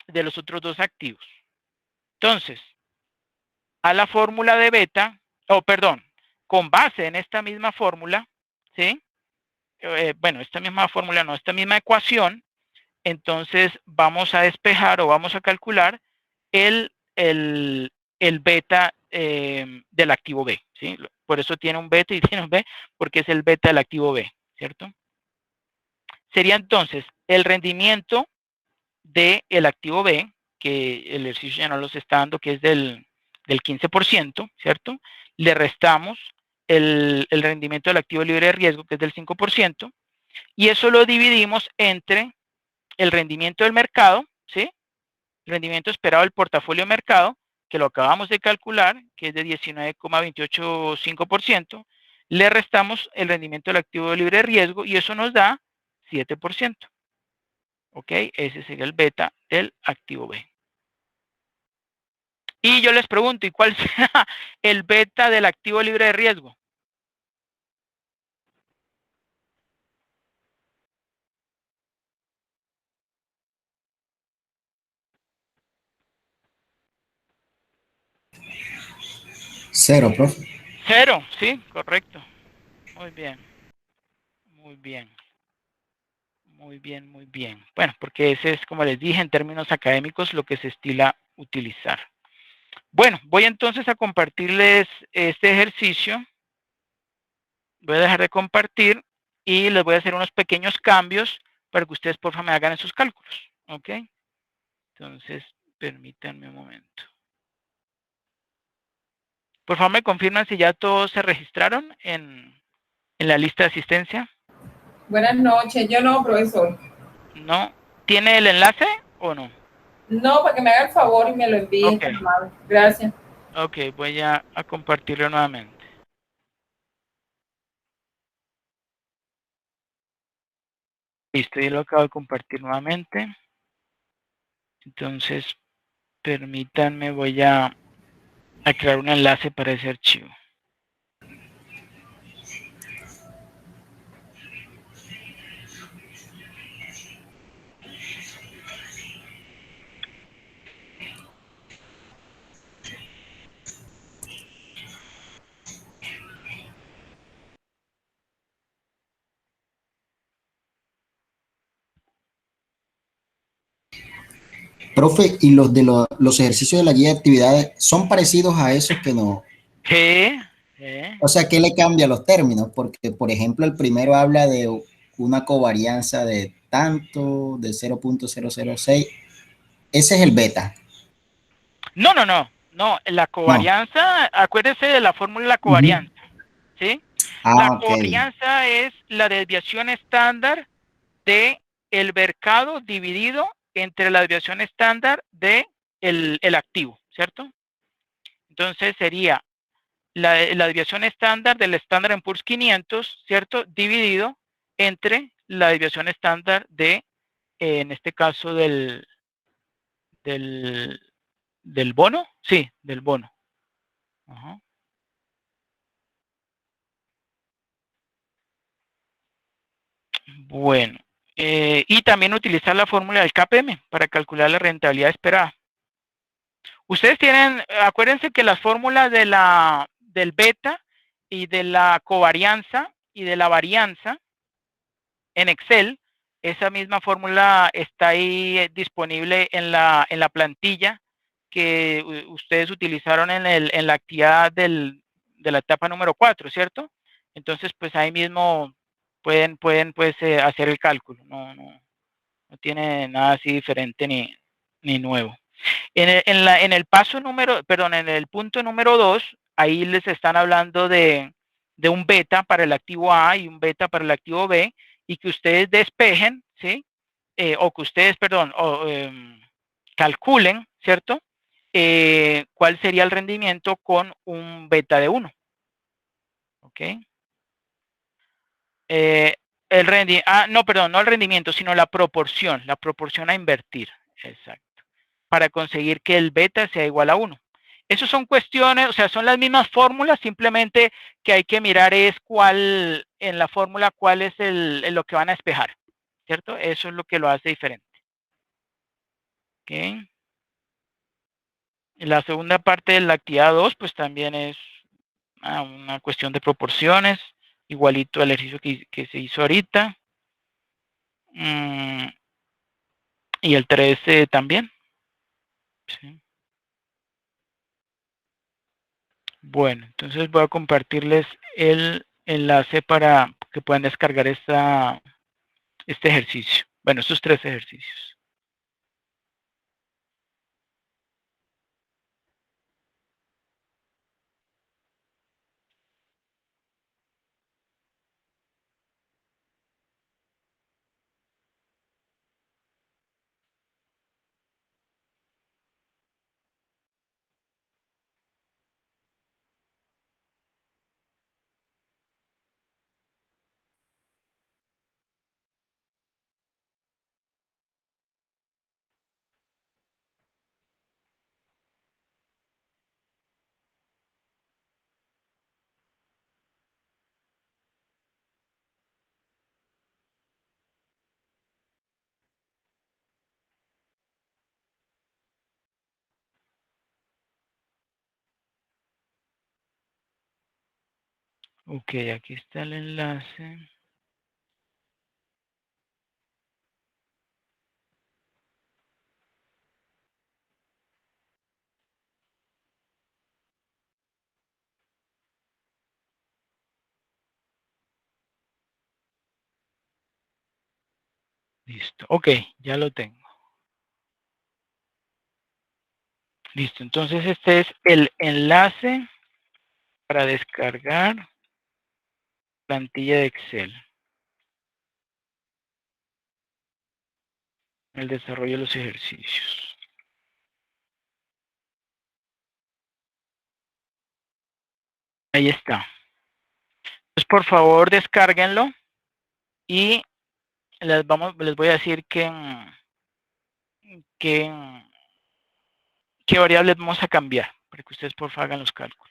de los otros dos activos. Entonces, a la fórmula de beta, con base en esta misma fórmula, ¿sí? Bueno, esta misma fórmula, no, esta misma ecuación, entonces vamos a despejar o vamos a calcular el beta del activo B, ¿sí? Por eso tiene un beta y tiene un B, porque es el beta del activo B, ¿cierto? Sería entonces el rendimiento del activo B, que el ejercicio ya no los está dando, que es del 15%, ¿cierto? Le restamos el rendimiento del activo libre de riesgo, que es del 5%, y eso lo dividimos entre el rendimiento del mercado, ¿sí? El rendimiento esperado del portafolio de mercado, que lo acabamos de calcular, que es de 19,285%, le restamos el rendimiento del activo libre de riesgo y eso nos da 7%. ¿Ok? Ese sería el beta del activo B. Y yo les pregunto, ¿y cuál será el beta del activo libre de riesgo? Cero, profe. 0, sí, correcto. Muy bien. Muy bien. Muy bien, muy bien. Bueno, porque ese es, como les dije, en términos académicos, lo que se estila utilizar. Bueno, voy entonces a compartirles este ejercicio. Voy a dejar de compartir y les voy a hacer unos pequeños cambios para que ustedes, por favor, me hagan esos cálculos. ¿Ok? Entonces, permítanme un momento. Por favor, me confirman si ya todos se registraron en la lista de asistencia. Buenas noches. Yo no, profesor. ¿No? ¿Tiene el enlace o no? No, para que me haga el favor y me lo envíe. Ok. Gracias. Ok, voy a compartirlo nuevamente. Listo, yo lo acabo de compartir nuevamente. Entonces, permítanme, voy a crear un enlace para ese archivo. Profe, ¿y los de los ejercicios de la guía de actividades son parecidos a esos que no? O sea, ¿qué le cambia los términos? Porque, por ejemplo, el primero habla de una covarianza de tanto, de 0,006. Ese es el beta. No, no, no. No, la No. covarianza, acuérdese de la fórmula de la covarianza. ¿Sí? La Ah, ok. covarianza es la desviación estándar de el mercado dividido entre la desviación estándar de el activo, ¿cierto? Entonces sería la desviación estándar del Standard & Poor's 500, ¿cierto? Dividido entre la desviación estándar de, en este caso, del bono. Sí, del bono. Ajá. Bueno, y también utilizar la fórmula del KPM para calcular la rentabilidad esperada. Ustedes tienen, acuérdense que las fórmulas del beta y de la covarianza y de la varianza en Excel, esa misma fórmula está ahí disponible en la plantilla que ustedes utilizaron en la actividad de la etapa número 4, ¿cierto? Entonces, pues ahí mismo pueden pues, hacer el cálculo. No tiene nada así diferente ni nuevo. En el paso número, perdón, en el punto número 2, ahí les están hablando de un beta para el activo A y un beta para el activo B, y que ustedes despejen, ¿sí? O que ustedes, perdón, calculen, ¿cierto? ¿Cuál sería el rendimiento con un beta de 1? ¿Ok? No, perdón, no el rendimiento, sino la proporción a invertir. Exacto. Para conseguir que el beta sea igual a 1. Esas son cuestiones, o sea, son las mismas fórmulas, simplemente que hay que mirar es cuál, en la fórmula, cuál es lo que van a despejar, ¿cierto? Eso es lo que lo hace diferente. ¿Ok? La segunda parte de la actividad 2, pues también es una cuestión de proporciones, igualito al ejercicio que se hizo ahorita. Y el 3 también. Sí. Bueno, entonces voy a compartirles el enlace para que puedan descargar este ejercicio. Bueno, estos 3 ejercicios. Ok, aquí está el enlace. Listo, ok, ya lo tengo. Listo, entonces este es el enlace para descargar plantilla de Excel. El desarrollo de los ejercicios. Ahí está. Pues por favor descárguenlo y les voy a decir qué variables vamos a cambiar para que ustedes por favor hagan los cálculos.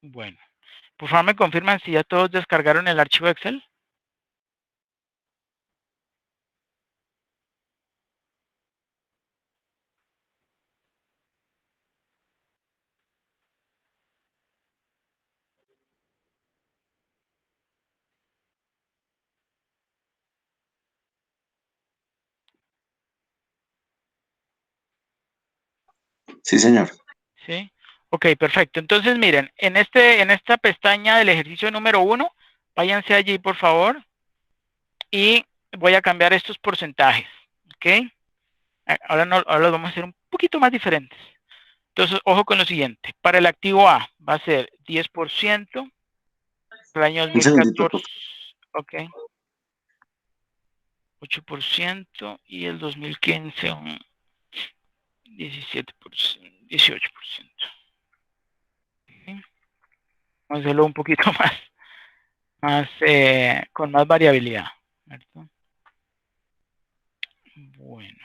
Bueno, por favor me confirman si ya todos descargaron el archivo Excel. Sí, señor. Sí. Ok, perfecto. Entonces, miren, en esta pestaña del ejercicio número 1, váyanse allí, por favor, y voy a cambiar estos porcentajes. ¿Ok? Ahora los vamos a hacer un poquito más diferentes. Entonces, ojo con lo siguiente. Para el activo A va a ser 10%. Para el año Un segundito, 2014. Ok. 8% y el 2015 un 17%, 18%. ¿Okay? Vamos a hacerlo un poquito más con más variabilidad, ¿cierto? Bueno.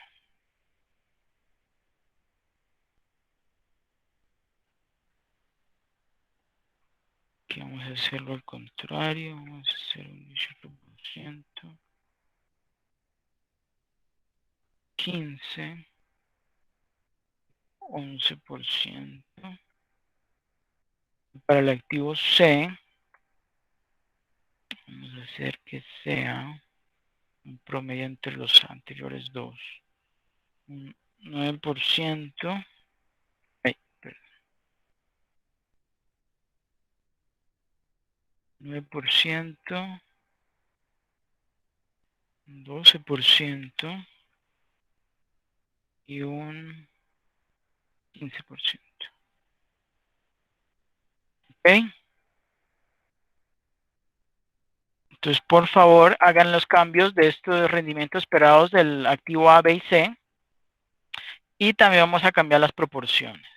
Aquí vamos a hacerlo al contrario, vamos a hacer un 18%, 15%, 11%. Para el activo C, vamos a hacer que sea un promedio entre los anteriores dos. Un 9%. Ay, perdón. 9%. 12% y un 15%. ¿Ok? Entonces, por favor, hagan los cambios de estos rendimientos esperados del activo A, B y C. Y también vamos a cambiar las proporciones.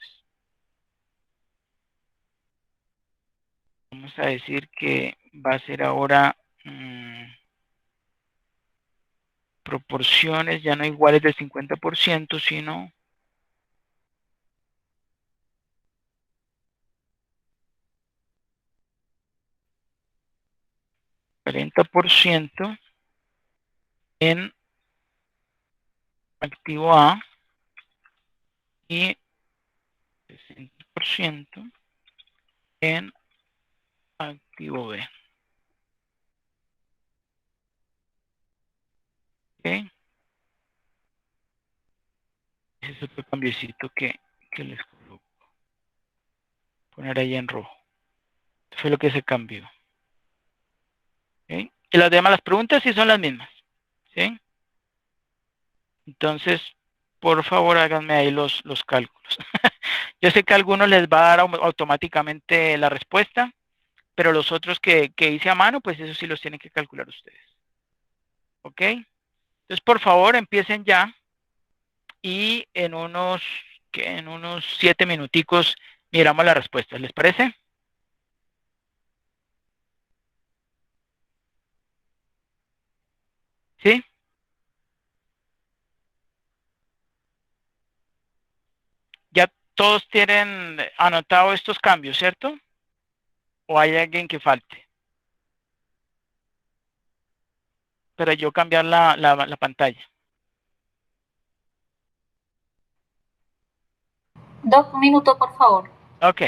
Vamos a decir que va a ser ahora proporciones ya no iguales del 50%, sino 40% en activo A y 60% en activo B. ¿Ok? Ese es otro cambiecito que les coloco. Poner ahí en rojo. Eso fue lo que se cambió. ¿Ok? Y las demás, las preguntas sí son las mismas. ¿Sí? Entonces, por favor, háganme ahí los cálculos. Yo sé que a algunos les va a dar automáticamente la respuesta, pero los otros que hice a mano, pues eso sí los tienen que calcular ustedes. ¿Ok? Entonces, por favor, empiecen ya y en unos 7 minuticos miramos las respuestas. ¿Les parece? ¿Sí? Ya todos tienen anotado estos cambios, ¿cierto? ¿O hay alguien que falte? Para yo cambiar la pantalla. 2 minutos, por favor. Ok.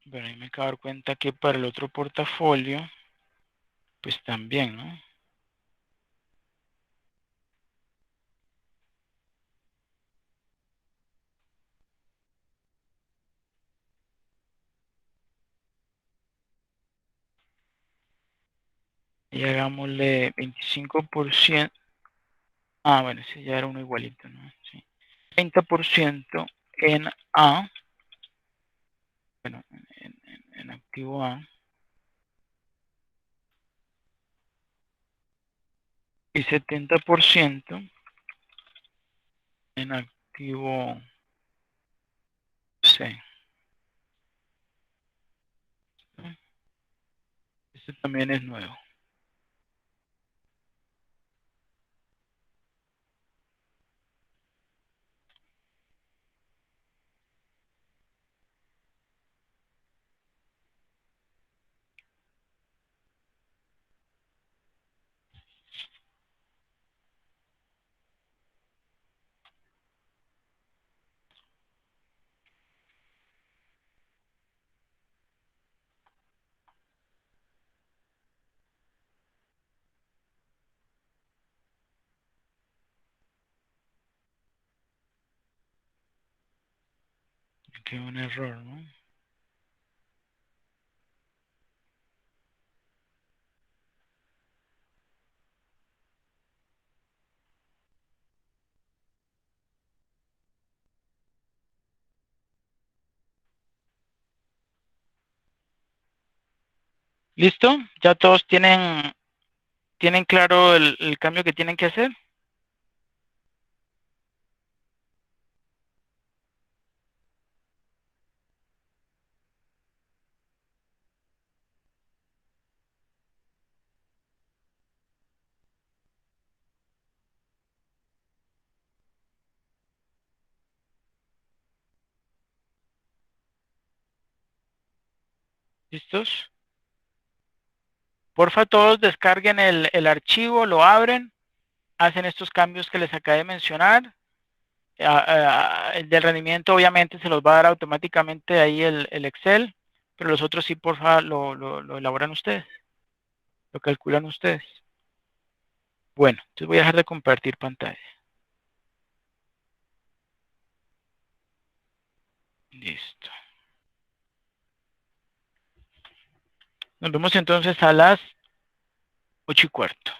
Bueno, ahí me acabo de dar cuenta que para el otro portafolio, pues también, ¿no? Y hagámosle 25%. Ah, bueno, ese ya era uno igualito, ¿no? Sí. 30% en A. Bueno, en activo A. Y 70% en activo C. Este también es nuevo. Aquí hay un error, ¿no? ¿Listo? ¿Ya todos tienen claro el cambio que tienen que hacer? ¿Listos? Porfa, todos descarguen el archivo, lo abren, hacen estos cambios que les acabé de mencionar. El del rendimiento obviamente se los va a dar automáticamente ahí el Excel, pero los otros sí, porfa, lo elaboran ustedes, lo calculan ustedes. Bueno, entonces voy a dejar de compartir pantalla. Listo. Nos vemos entonces a las 8:15.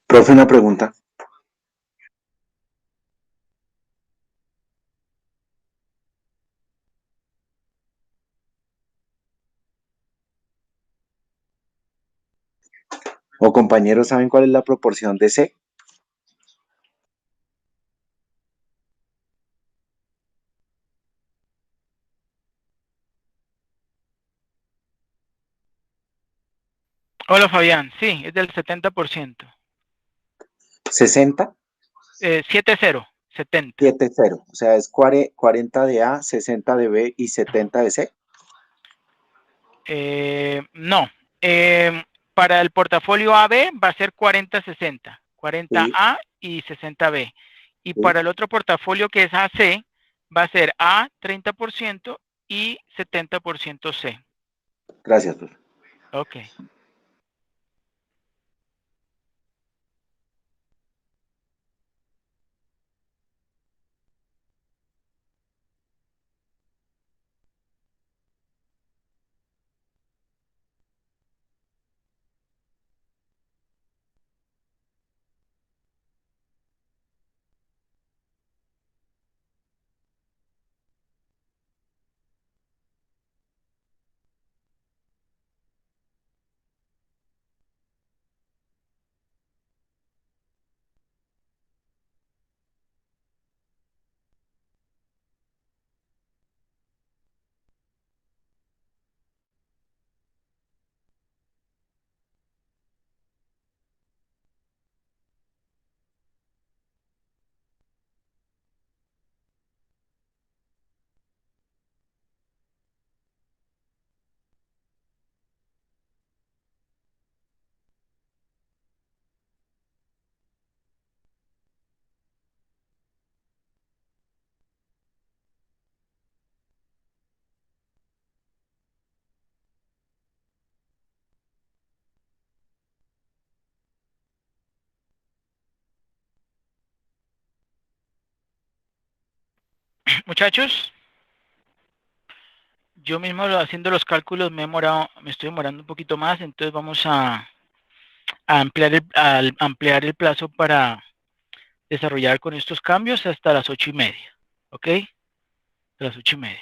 Profe, una pregunta. ¿O compañeros saben cuál es la proporción de C? Hola Fabián, sí, es del 70%. ¿60? 70, 70. 7-0. O sea, es 40 de A, 60 de B y 70 de C. No, para el portafolio AB va a ser 40-60, 40A Sí, y 60B. Y sí. para el otro portafolio que es AC, va a ser A 30% y 70% C. Gracias, profe. Ok. Muchachos, yo mismo haciendo los cálculos me estoy demorando un poquito más, entonces vamos a ampliar el plazo para desarrollar con estos cambios hasta las 8:30. ¿Ok? A las 8:30.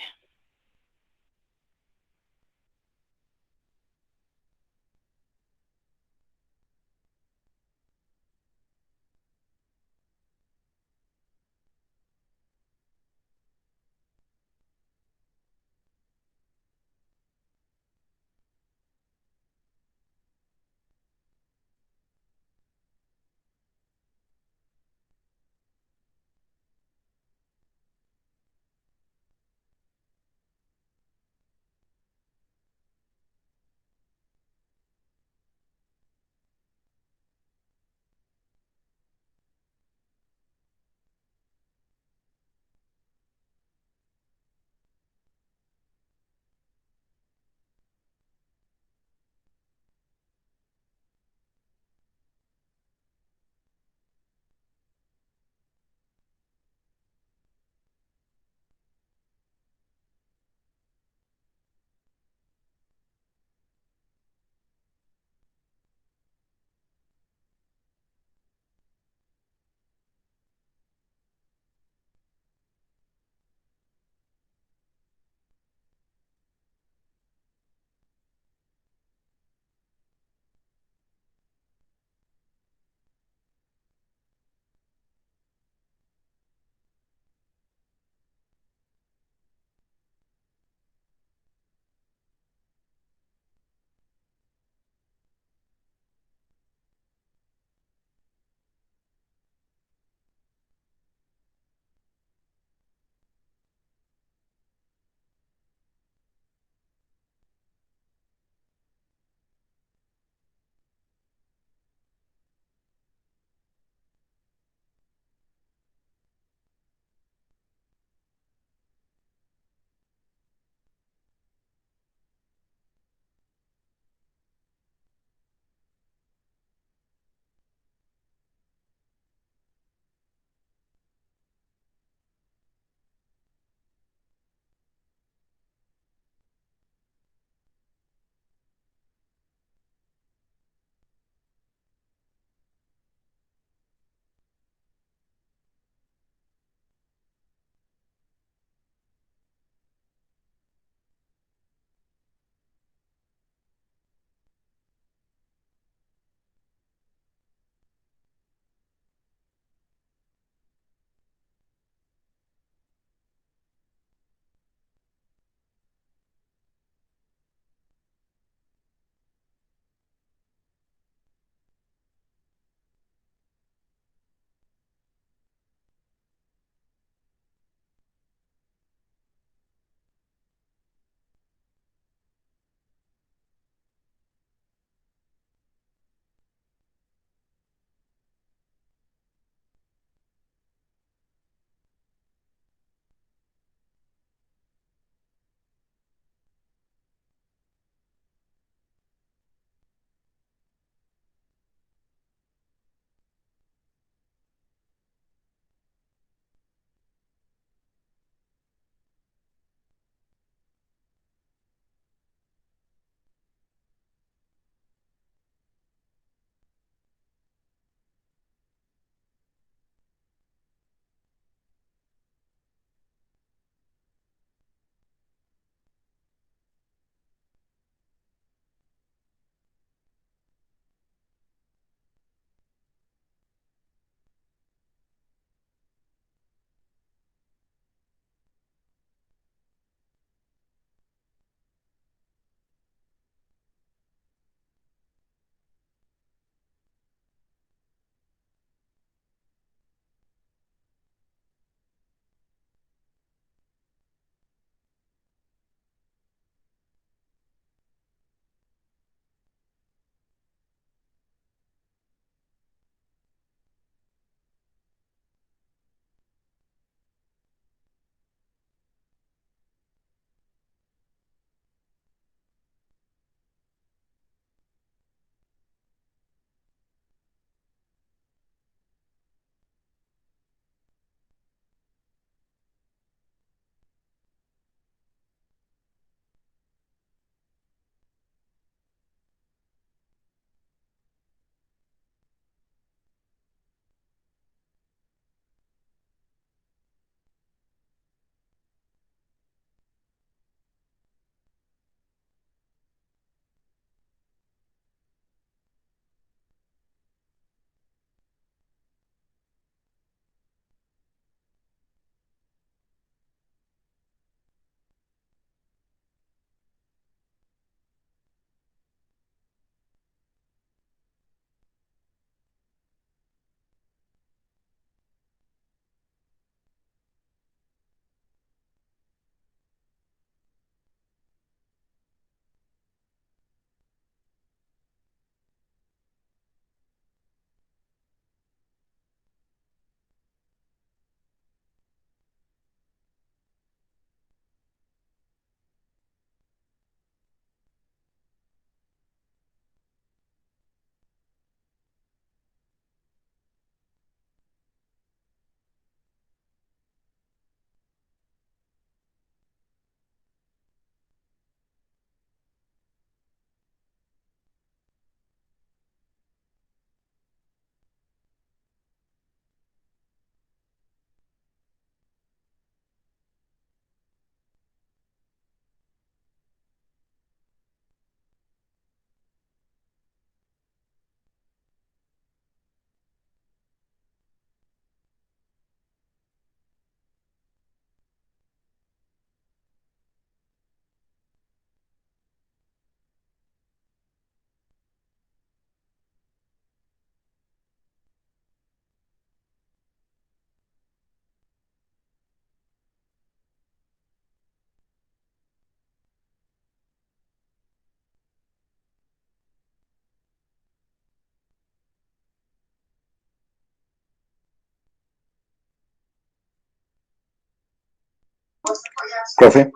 Profe,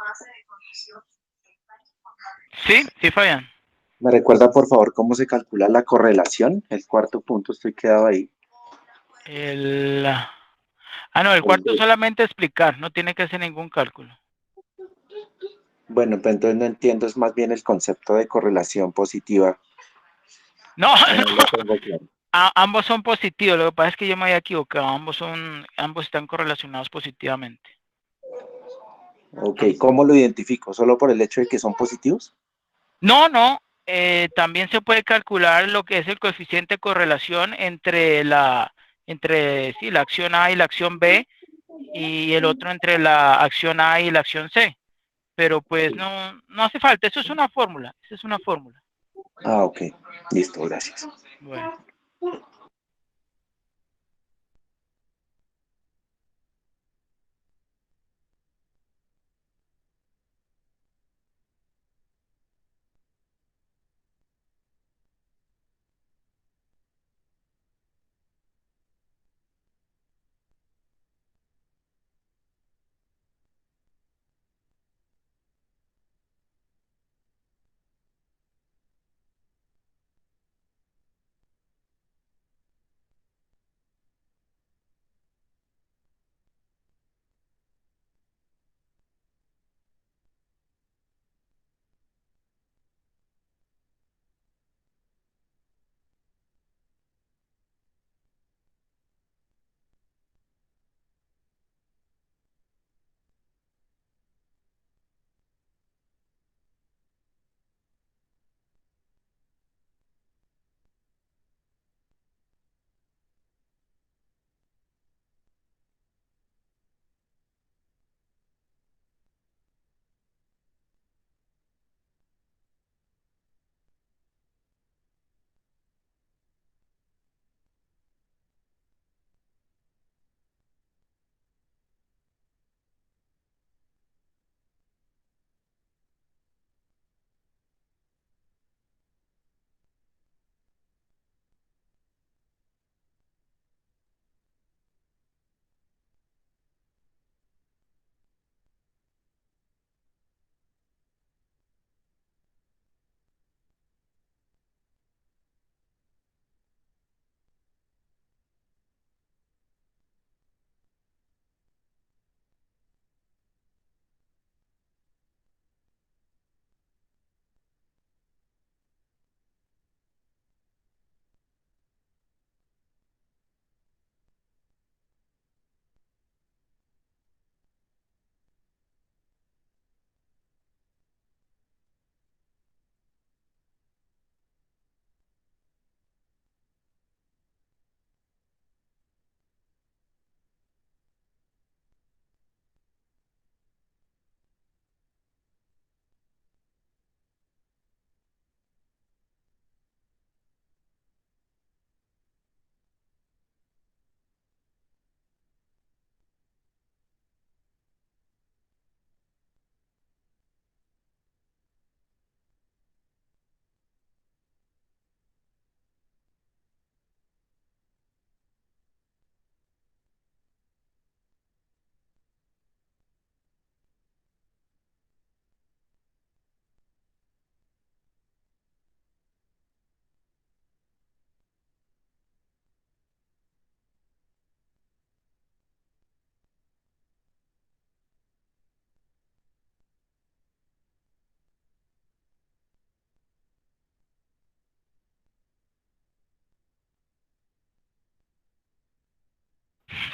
Sí, sí, Fabián. ¿me recuerda por favor cómo se calcula la correlación? El cuarto punto, estoy quedado ahí. No, el El cuarto de- solamente explicar, no tiene que hacer ningún cálculo. Bueno, pero entonces no entiendo, es más bien el concepto de correlación positiva. No, No lo tengo claro. ambos son positivos, lo que pasa es que yo me había equivocado, ambos están correlacionados positivamente. Ok, ¿cómo lo identifico? ¿Solo por el hecho de que son positivos? No, también se puede calcular lo que es el coeficiente de correlación entre la acción A y la acción B, y el otro entre la acción A y la acción C. Pero pues no hace falta, eso es una fórmula, Ah, ok, listo, gracias. Bueno.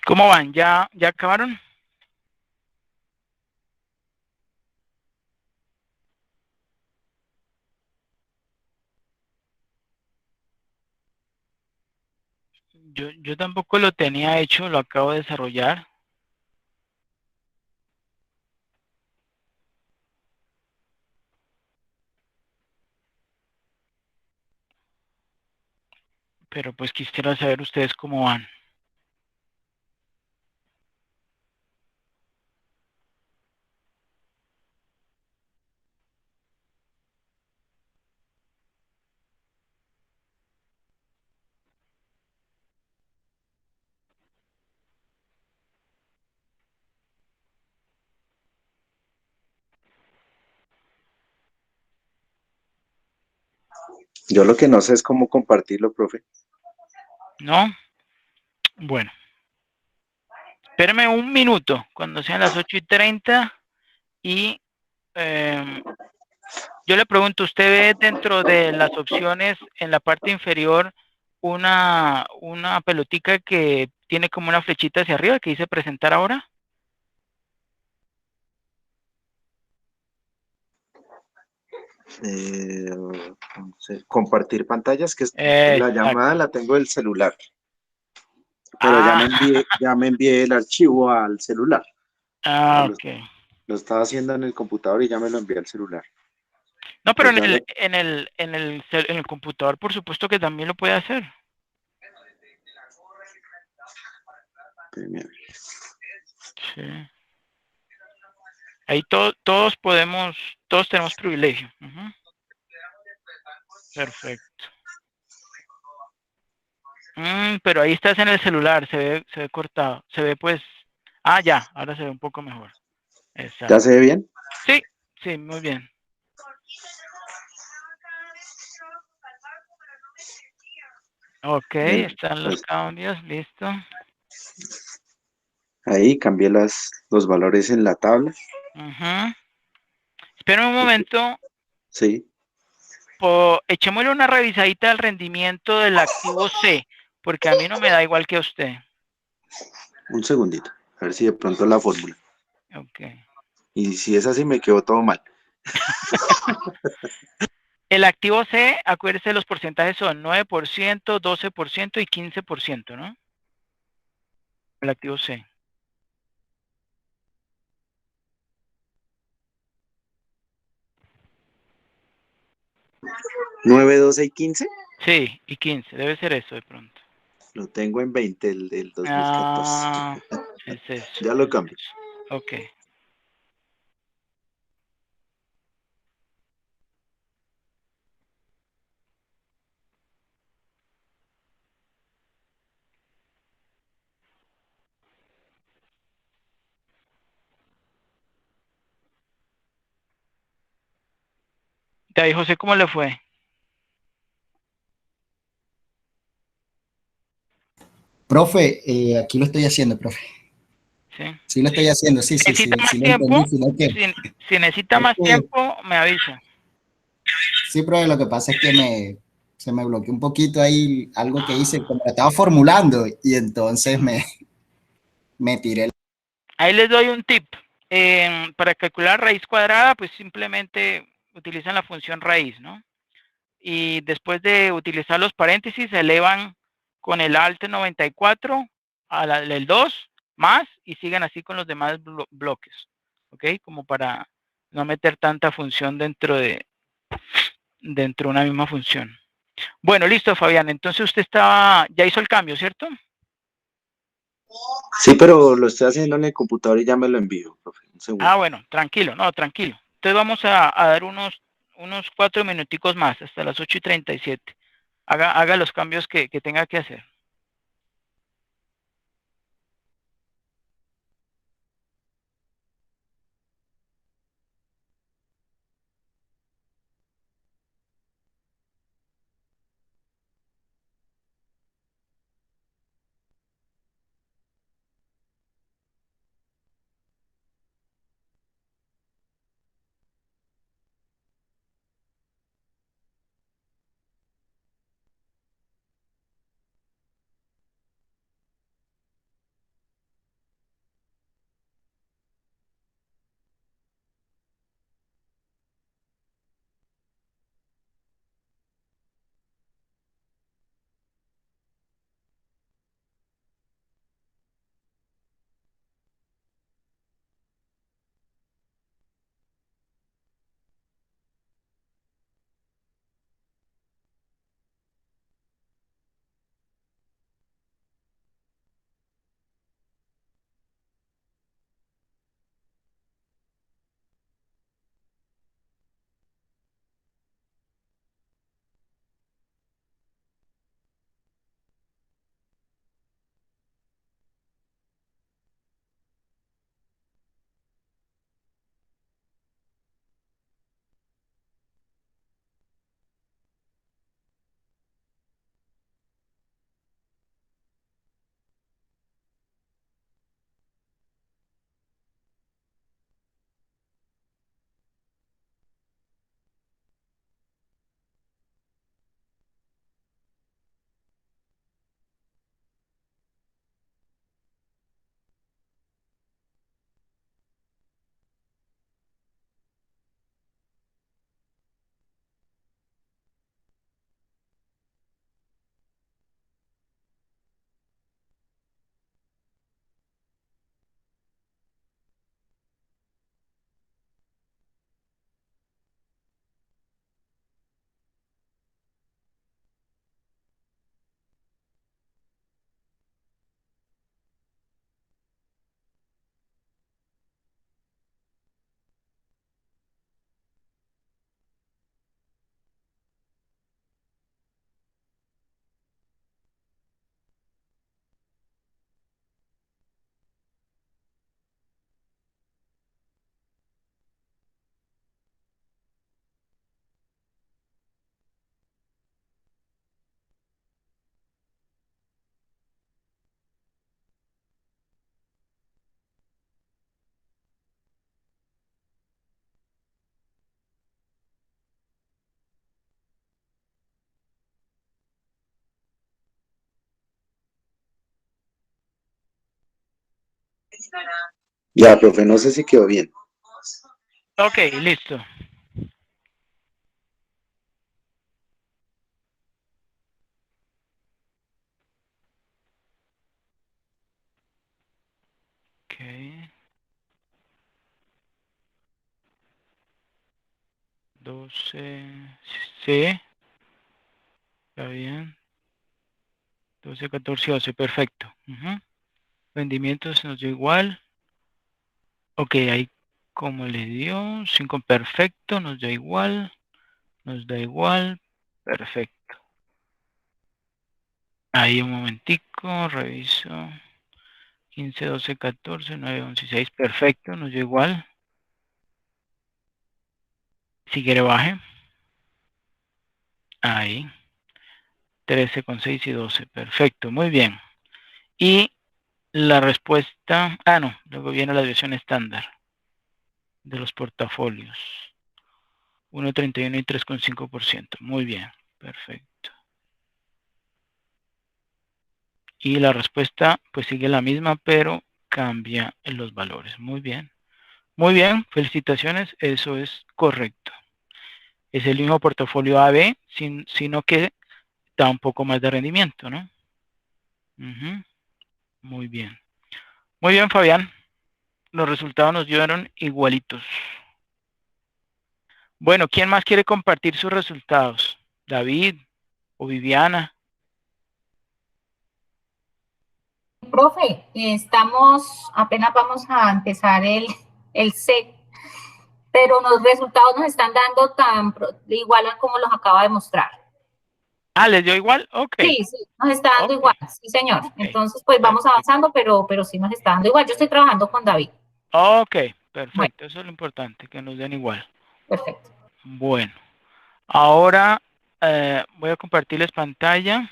¿Cómo van? ¿Ya acabaron? Yo tampoco lo tenía hecho, lo acabo de desarrollar. Pero pues quisiera saber ustedes cómo van. Yo lo que no sé es cómo compartirlo, profe. ¿No? Bueno. Espérame un minuto, cuando sean las 8:30 y yo le pregunto, ¿usted ve dentro de las opciones en la parte inferior una pelotica que tiene como una flechita hacia arriba que dice presentar ahora? No sé, compartir pantallas, que la Exacto. llamada la tengo del celular, pero Ah, ya me envié el archivo al celular. ah, Lo, ok. lo estaba haciendo en el computador y ya me lo envié al celular. No, pero Pues ya lo, en el computador, por supuesto que también lo puede hacer. Sí. Ahí todos tenemos privilegio. Perfecto. Pero ahí estás en el celular, se ve cortado. Se ve pues. Ah, ya, ahora se ve un poco mejor. ¿Ya Exacto. se ve bien? Sí, sí, muy bien. Ok, Bueno, están los pues cambios, listo. ahí cambié los valores en la tabla. Espera un momento. Sí, Echémosle una revisadita al rendimiento del activo C, porque a mí no me da igual que a usted. un segundito. A ver si de pronto la fórmula. Ok. Y si es así, me quedó todo mal. El activo C, acuérdese, los porcentajes son 9%, 12% y 15%, ¿no? El activo C. 9, 12 y 15. Sí, y 15, debe ser eso de pronto. Lo tengo en 20, el del 2014. Ah, es eso. Ya lo cambio. Ok. De ahí, José, ¿cómo le fue? Profe, aquí lo estoy haciendo, profe. Sí. Sí lo estoy haciendo, sí, ¿Necesita más sí lo tiempo? entendí, sino que, Si necesita es más que tiempo, me avisa. sí, profe, lo que pasa es que se me bloqueó un poquito ahí algo que hice, como lo estaba formulando, y entonces me tiré. Ahí les doy un tip. Para calcular raíz cuadrada, pues simplemente utilizan la función raíz, ¿no? Y después de utilizar los paréntesis, se elevan con el alt 94 al 2 más y siguen así con los demás bloques, ¿ok? Como para no meter tanta función dentro de una misma función. Bueno, listo, Fabián. Entonces usted ya hizo el cambio, ¿cierto? Sí, pero lo estoy haciendo en el computador y ya me lo envío, profe. Un Ah, segundo. bueno, tranquilo, no, tranquilo. Entonces vamos a dar unos 4 minuticos más, hasta las 8:37. Haga los cambios que tenga que hacer. Ya, profe, no sé si quedó bien. Ok, listo. Ok. Sí, está bien. 12, 14, 11, perfecto. Rendimiento se nos dio igual. Ok, ahí como le dio, 5 perfecto, nos da igual, perfecto. Ahí un momentico, reviso. 15, 12, 14, 9, 11, 16, perfecto, nos dio igual. Si quiere baje. Ahí. 13 con 6 y 12, perfecto, muy bien. Y la respuesta, no, luego viene la desviación estándar de los portafolios. 1.31 y 3,5%. Muy bien, perfecto. Y la respuesta pues sigue la misma, pero cambia en los valores. Muy bien. Muy bien, felicitaciones, eso es correcto. Es el mismo portafolio AB, sino que da un poco más de rendimiento, ¿no? Muy bien. Muy bien, Fabián. Los resultados nos dieron igualitos. Bueno, ¿quién más quiere compartir sus resultados? ¿David o Viviana? Profe, apenas vamos a empezar el SEC, pero los resultados nos están dando igual a como los acaba de mostrar. ¿Les dio igual? Ok. Sí, nos está dando igual, sí señor. Okay. Entonces, pues vamos avanzando, pero sí nos está dando igual. Yo estoy trabajando con David. Ok, perfecto. Bueno. Eso es lo importante, que nos den igual. Perfecto. Bueno, ahora voy a compartirles pantalla.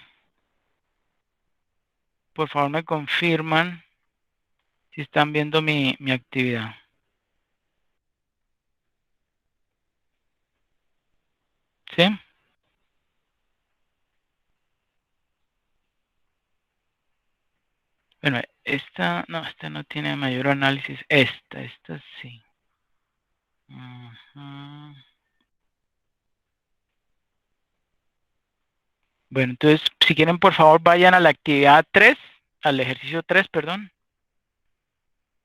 Por favor, me confirman si están viendo mi actividad. ¿Sí? Bueno, esta no tiene mayor análisis. Esta sí. Bueno, entonces, si quieren, por favor, vayan a la actividad 3, al ejercicio 3, perdón.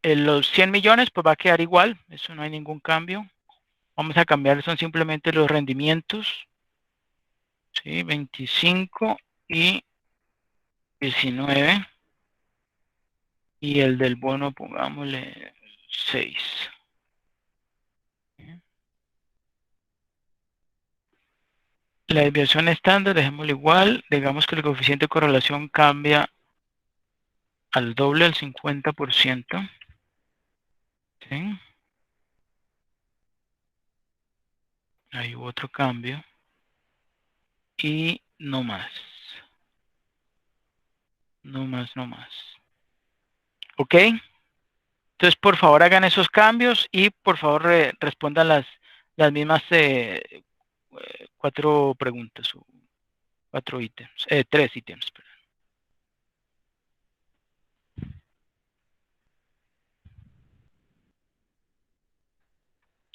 En los 100 millones, pues va a quedar igual. Eso no hay ningún cambio. Vamos a cambiar, son simplemente los rendimientos. ¿Sí? 25 y 19. Y el del bono, pongámosle 6. La desviación estándar, dejémoslo igual. Digamos que el coeficiente de correlación cambia al doble, al 50%. ¿Sí? Ahí hubo otro cambio. Y no más. No más. ¿Ok? Entonces, por favor, hagan esos cambios y por favor respondan las mismas 4 preguntas o 4 ítems, 3 ítems. Perdón.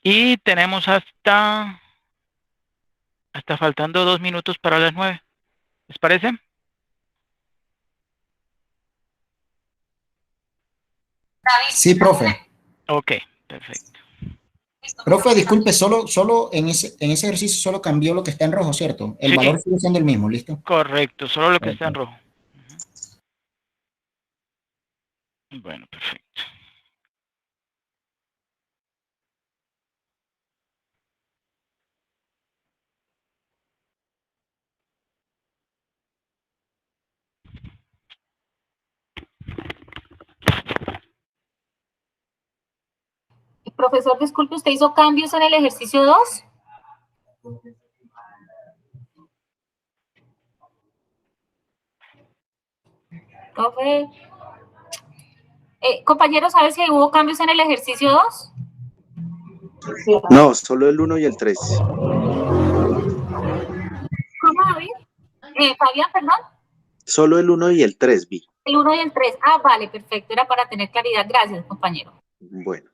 Y tenemos hasta faltando 2 minutos para las 9. ¿Les parece? Sí, profe. Ok, perfecto. Profe, disculpe, solo en ese ejercicio solo cambió lo que está en rojo, ¿cierto? El valor sigue siendo el mismo, ¿listo? Correcto, solo lo que está en rojo. Bueno, perfecto. Profesor, disculpe, ¿usted hizo cambios en el ejercicio 2? Profe. Compañero, ¿sabes si hubo cambios en el ejercicio 2? No, solo el 1 y el 3. ¿Cómo, David? Fabián, perdón. Solo el 1 y el 3 vi. El 1 y el 3. Ah, vale, perfecto. Era para tener claridad. Gracias, compañero. Bueno.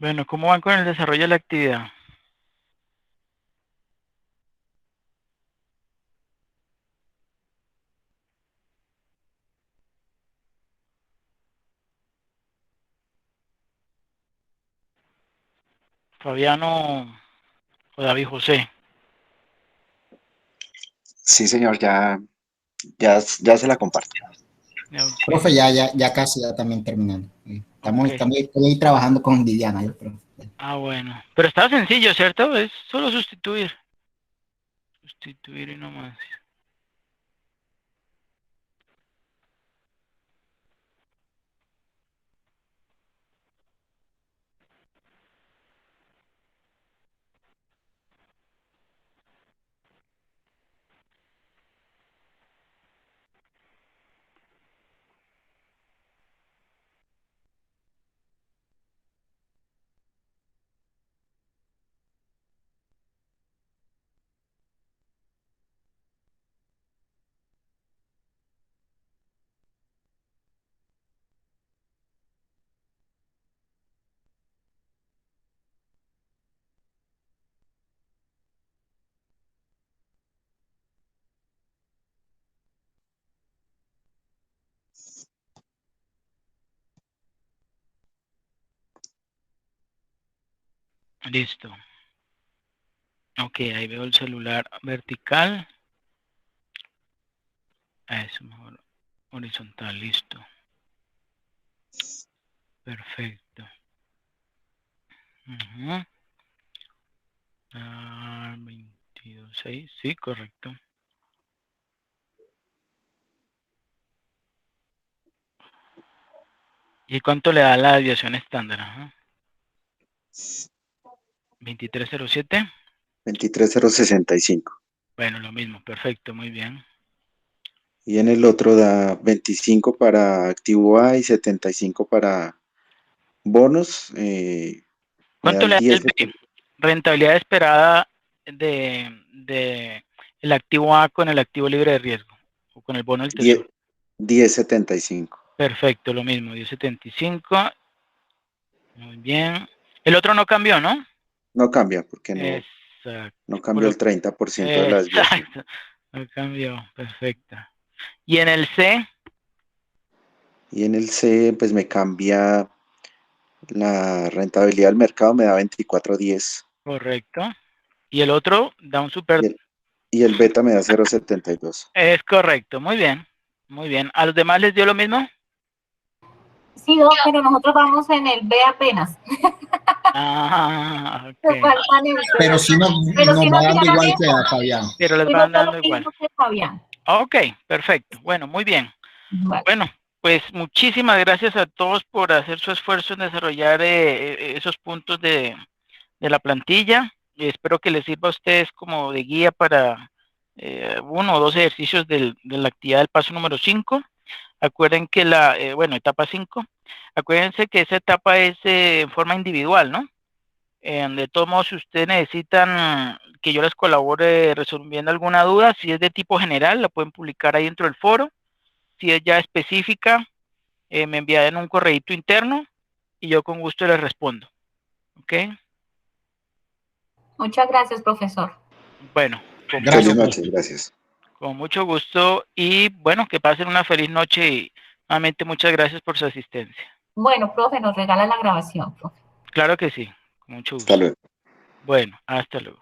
Bueno, ¿cómo van con el desarrollo de la actividad? Fabiano o David José. Sí, señor, ya se la comparto. Okay. Profe, ya casi, ya también terminando. Estamos ahí trabajando con Viviana. Ah, bueno. Pero está sencillo, ¿cierto? Es solo sustituir. Sustituir y no más. Listo. Ok, ahí veo el celular vertical. Eso, mejor horizontal, listo. Perfecto. 22.6, sí, correcto. ¿Y cuánto le da la desviación estándar? 23.07. 23.065. Bueno, lo mismo, perfecto, muy bien. Y en el otro da 25 para activo A y 75 para bonos. Me da ¿Cuánto el le da 10. el B? Rentabilidad esperada de el activo A con el activo libre de riesgo o con el bono del tesoro. 10.75. Perfecto, lo mismo, 10.75. Muy bien. El otro no cambió, ¿no? No cambia porque Exacto. no cambió el 30% de la desviación. Exacto. No cambió, perfecto. ¿Y en el C? Y en el C, pues me cambia la rentabilidad del mercado, me da 24.10. Correcto. ¿Y el otro? Da un super... Y el beta me da 0.72. Es correcto, muy bien. Muy bien. ¿A los demás les dio lo mismo? Sí, Doc, pero nosotros vamos en el B apenas. Ah, Nos ok. faltan el C. Pero sí nos va dando igual que a Fabián. Pero les Sí, van nos da lo dando igual. mismo que Fabián. Ok, perfecto. Bueno, muy bien. Vale. Bueno, pues muchísimas gracias a todos por hacer su esfuerzo en desarrollar esos puntos de la plantilla. Espero que les sirva a ustedes como de guía para uno o dos ejercicios de la actividad del paso número 5. Acuerden que etapa 5. Acuérdense que esa etapa es en forma individual, ¿no? De todos modos, si ustedes necesitan que yo les colabore resolviendo alguna duda, si es de tipo general, la pueden publicar ahí dentro del foro. Si es ya específica, me envían un correíto interno y yo con gusto les respondo. ¿Ok? Muchas gracias, profesor. Bueno, Feliz noche, gracias. Con mucho gusto y bueno, que pasen una feliz noche y nuevamente muchas gracias por su asistencia. Bueno, profe, nos regala la grabación, profe. Claro que sí, con mucho gusto. Hasta luego. Bueno, hasta luego.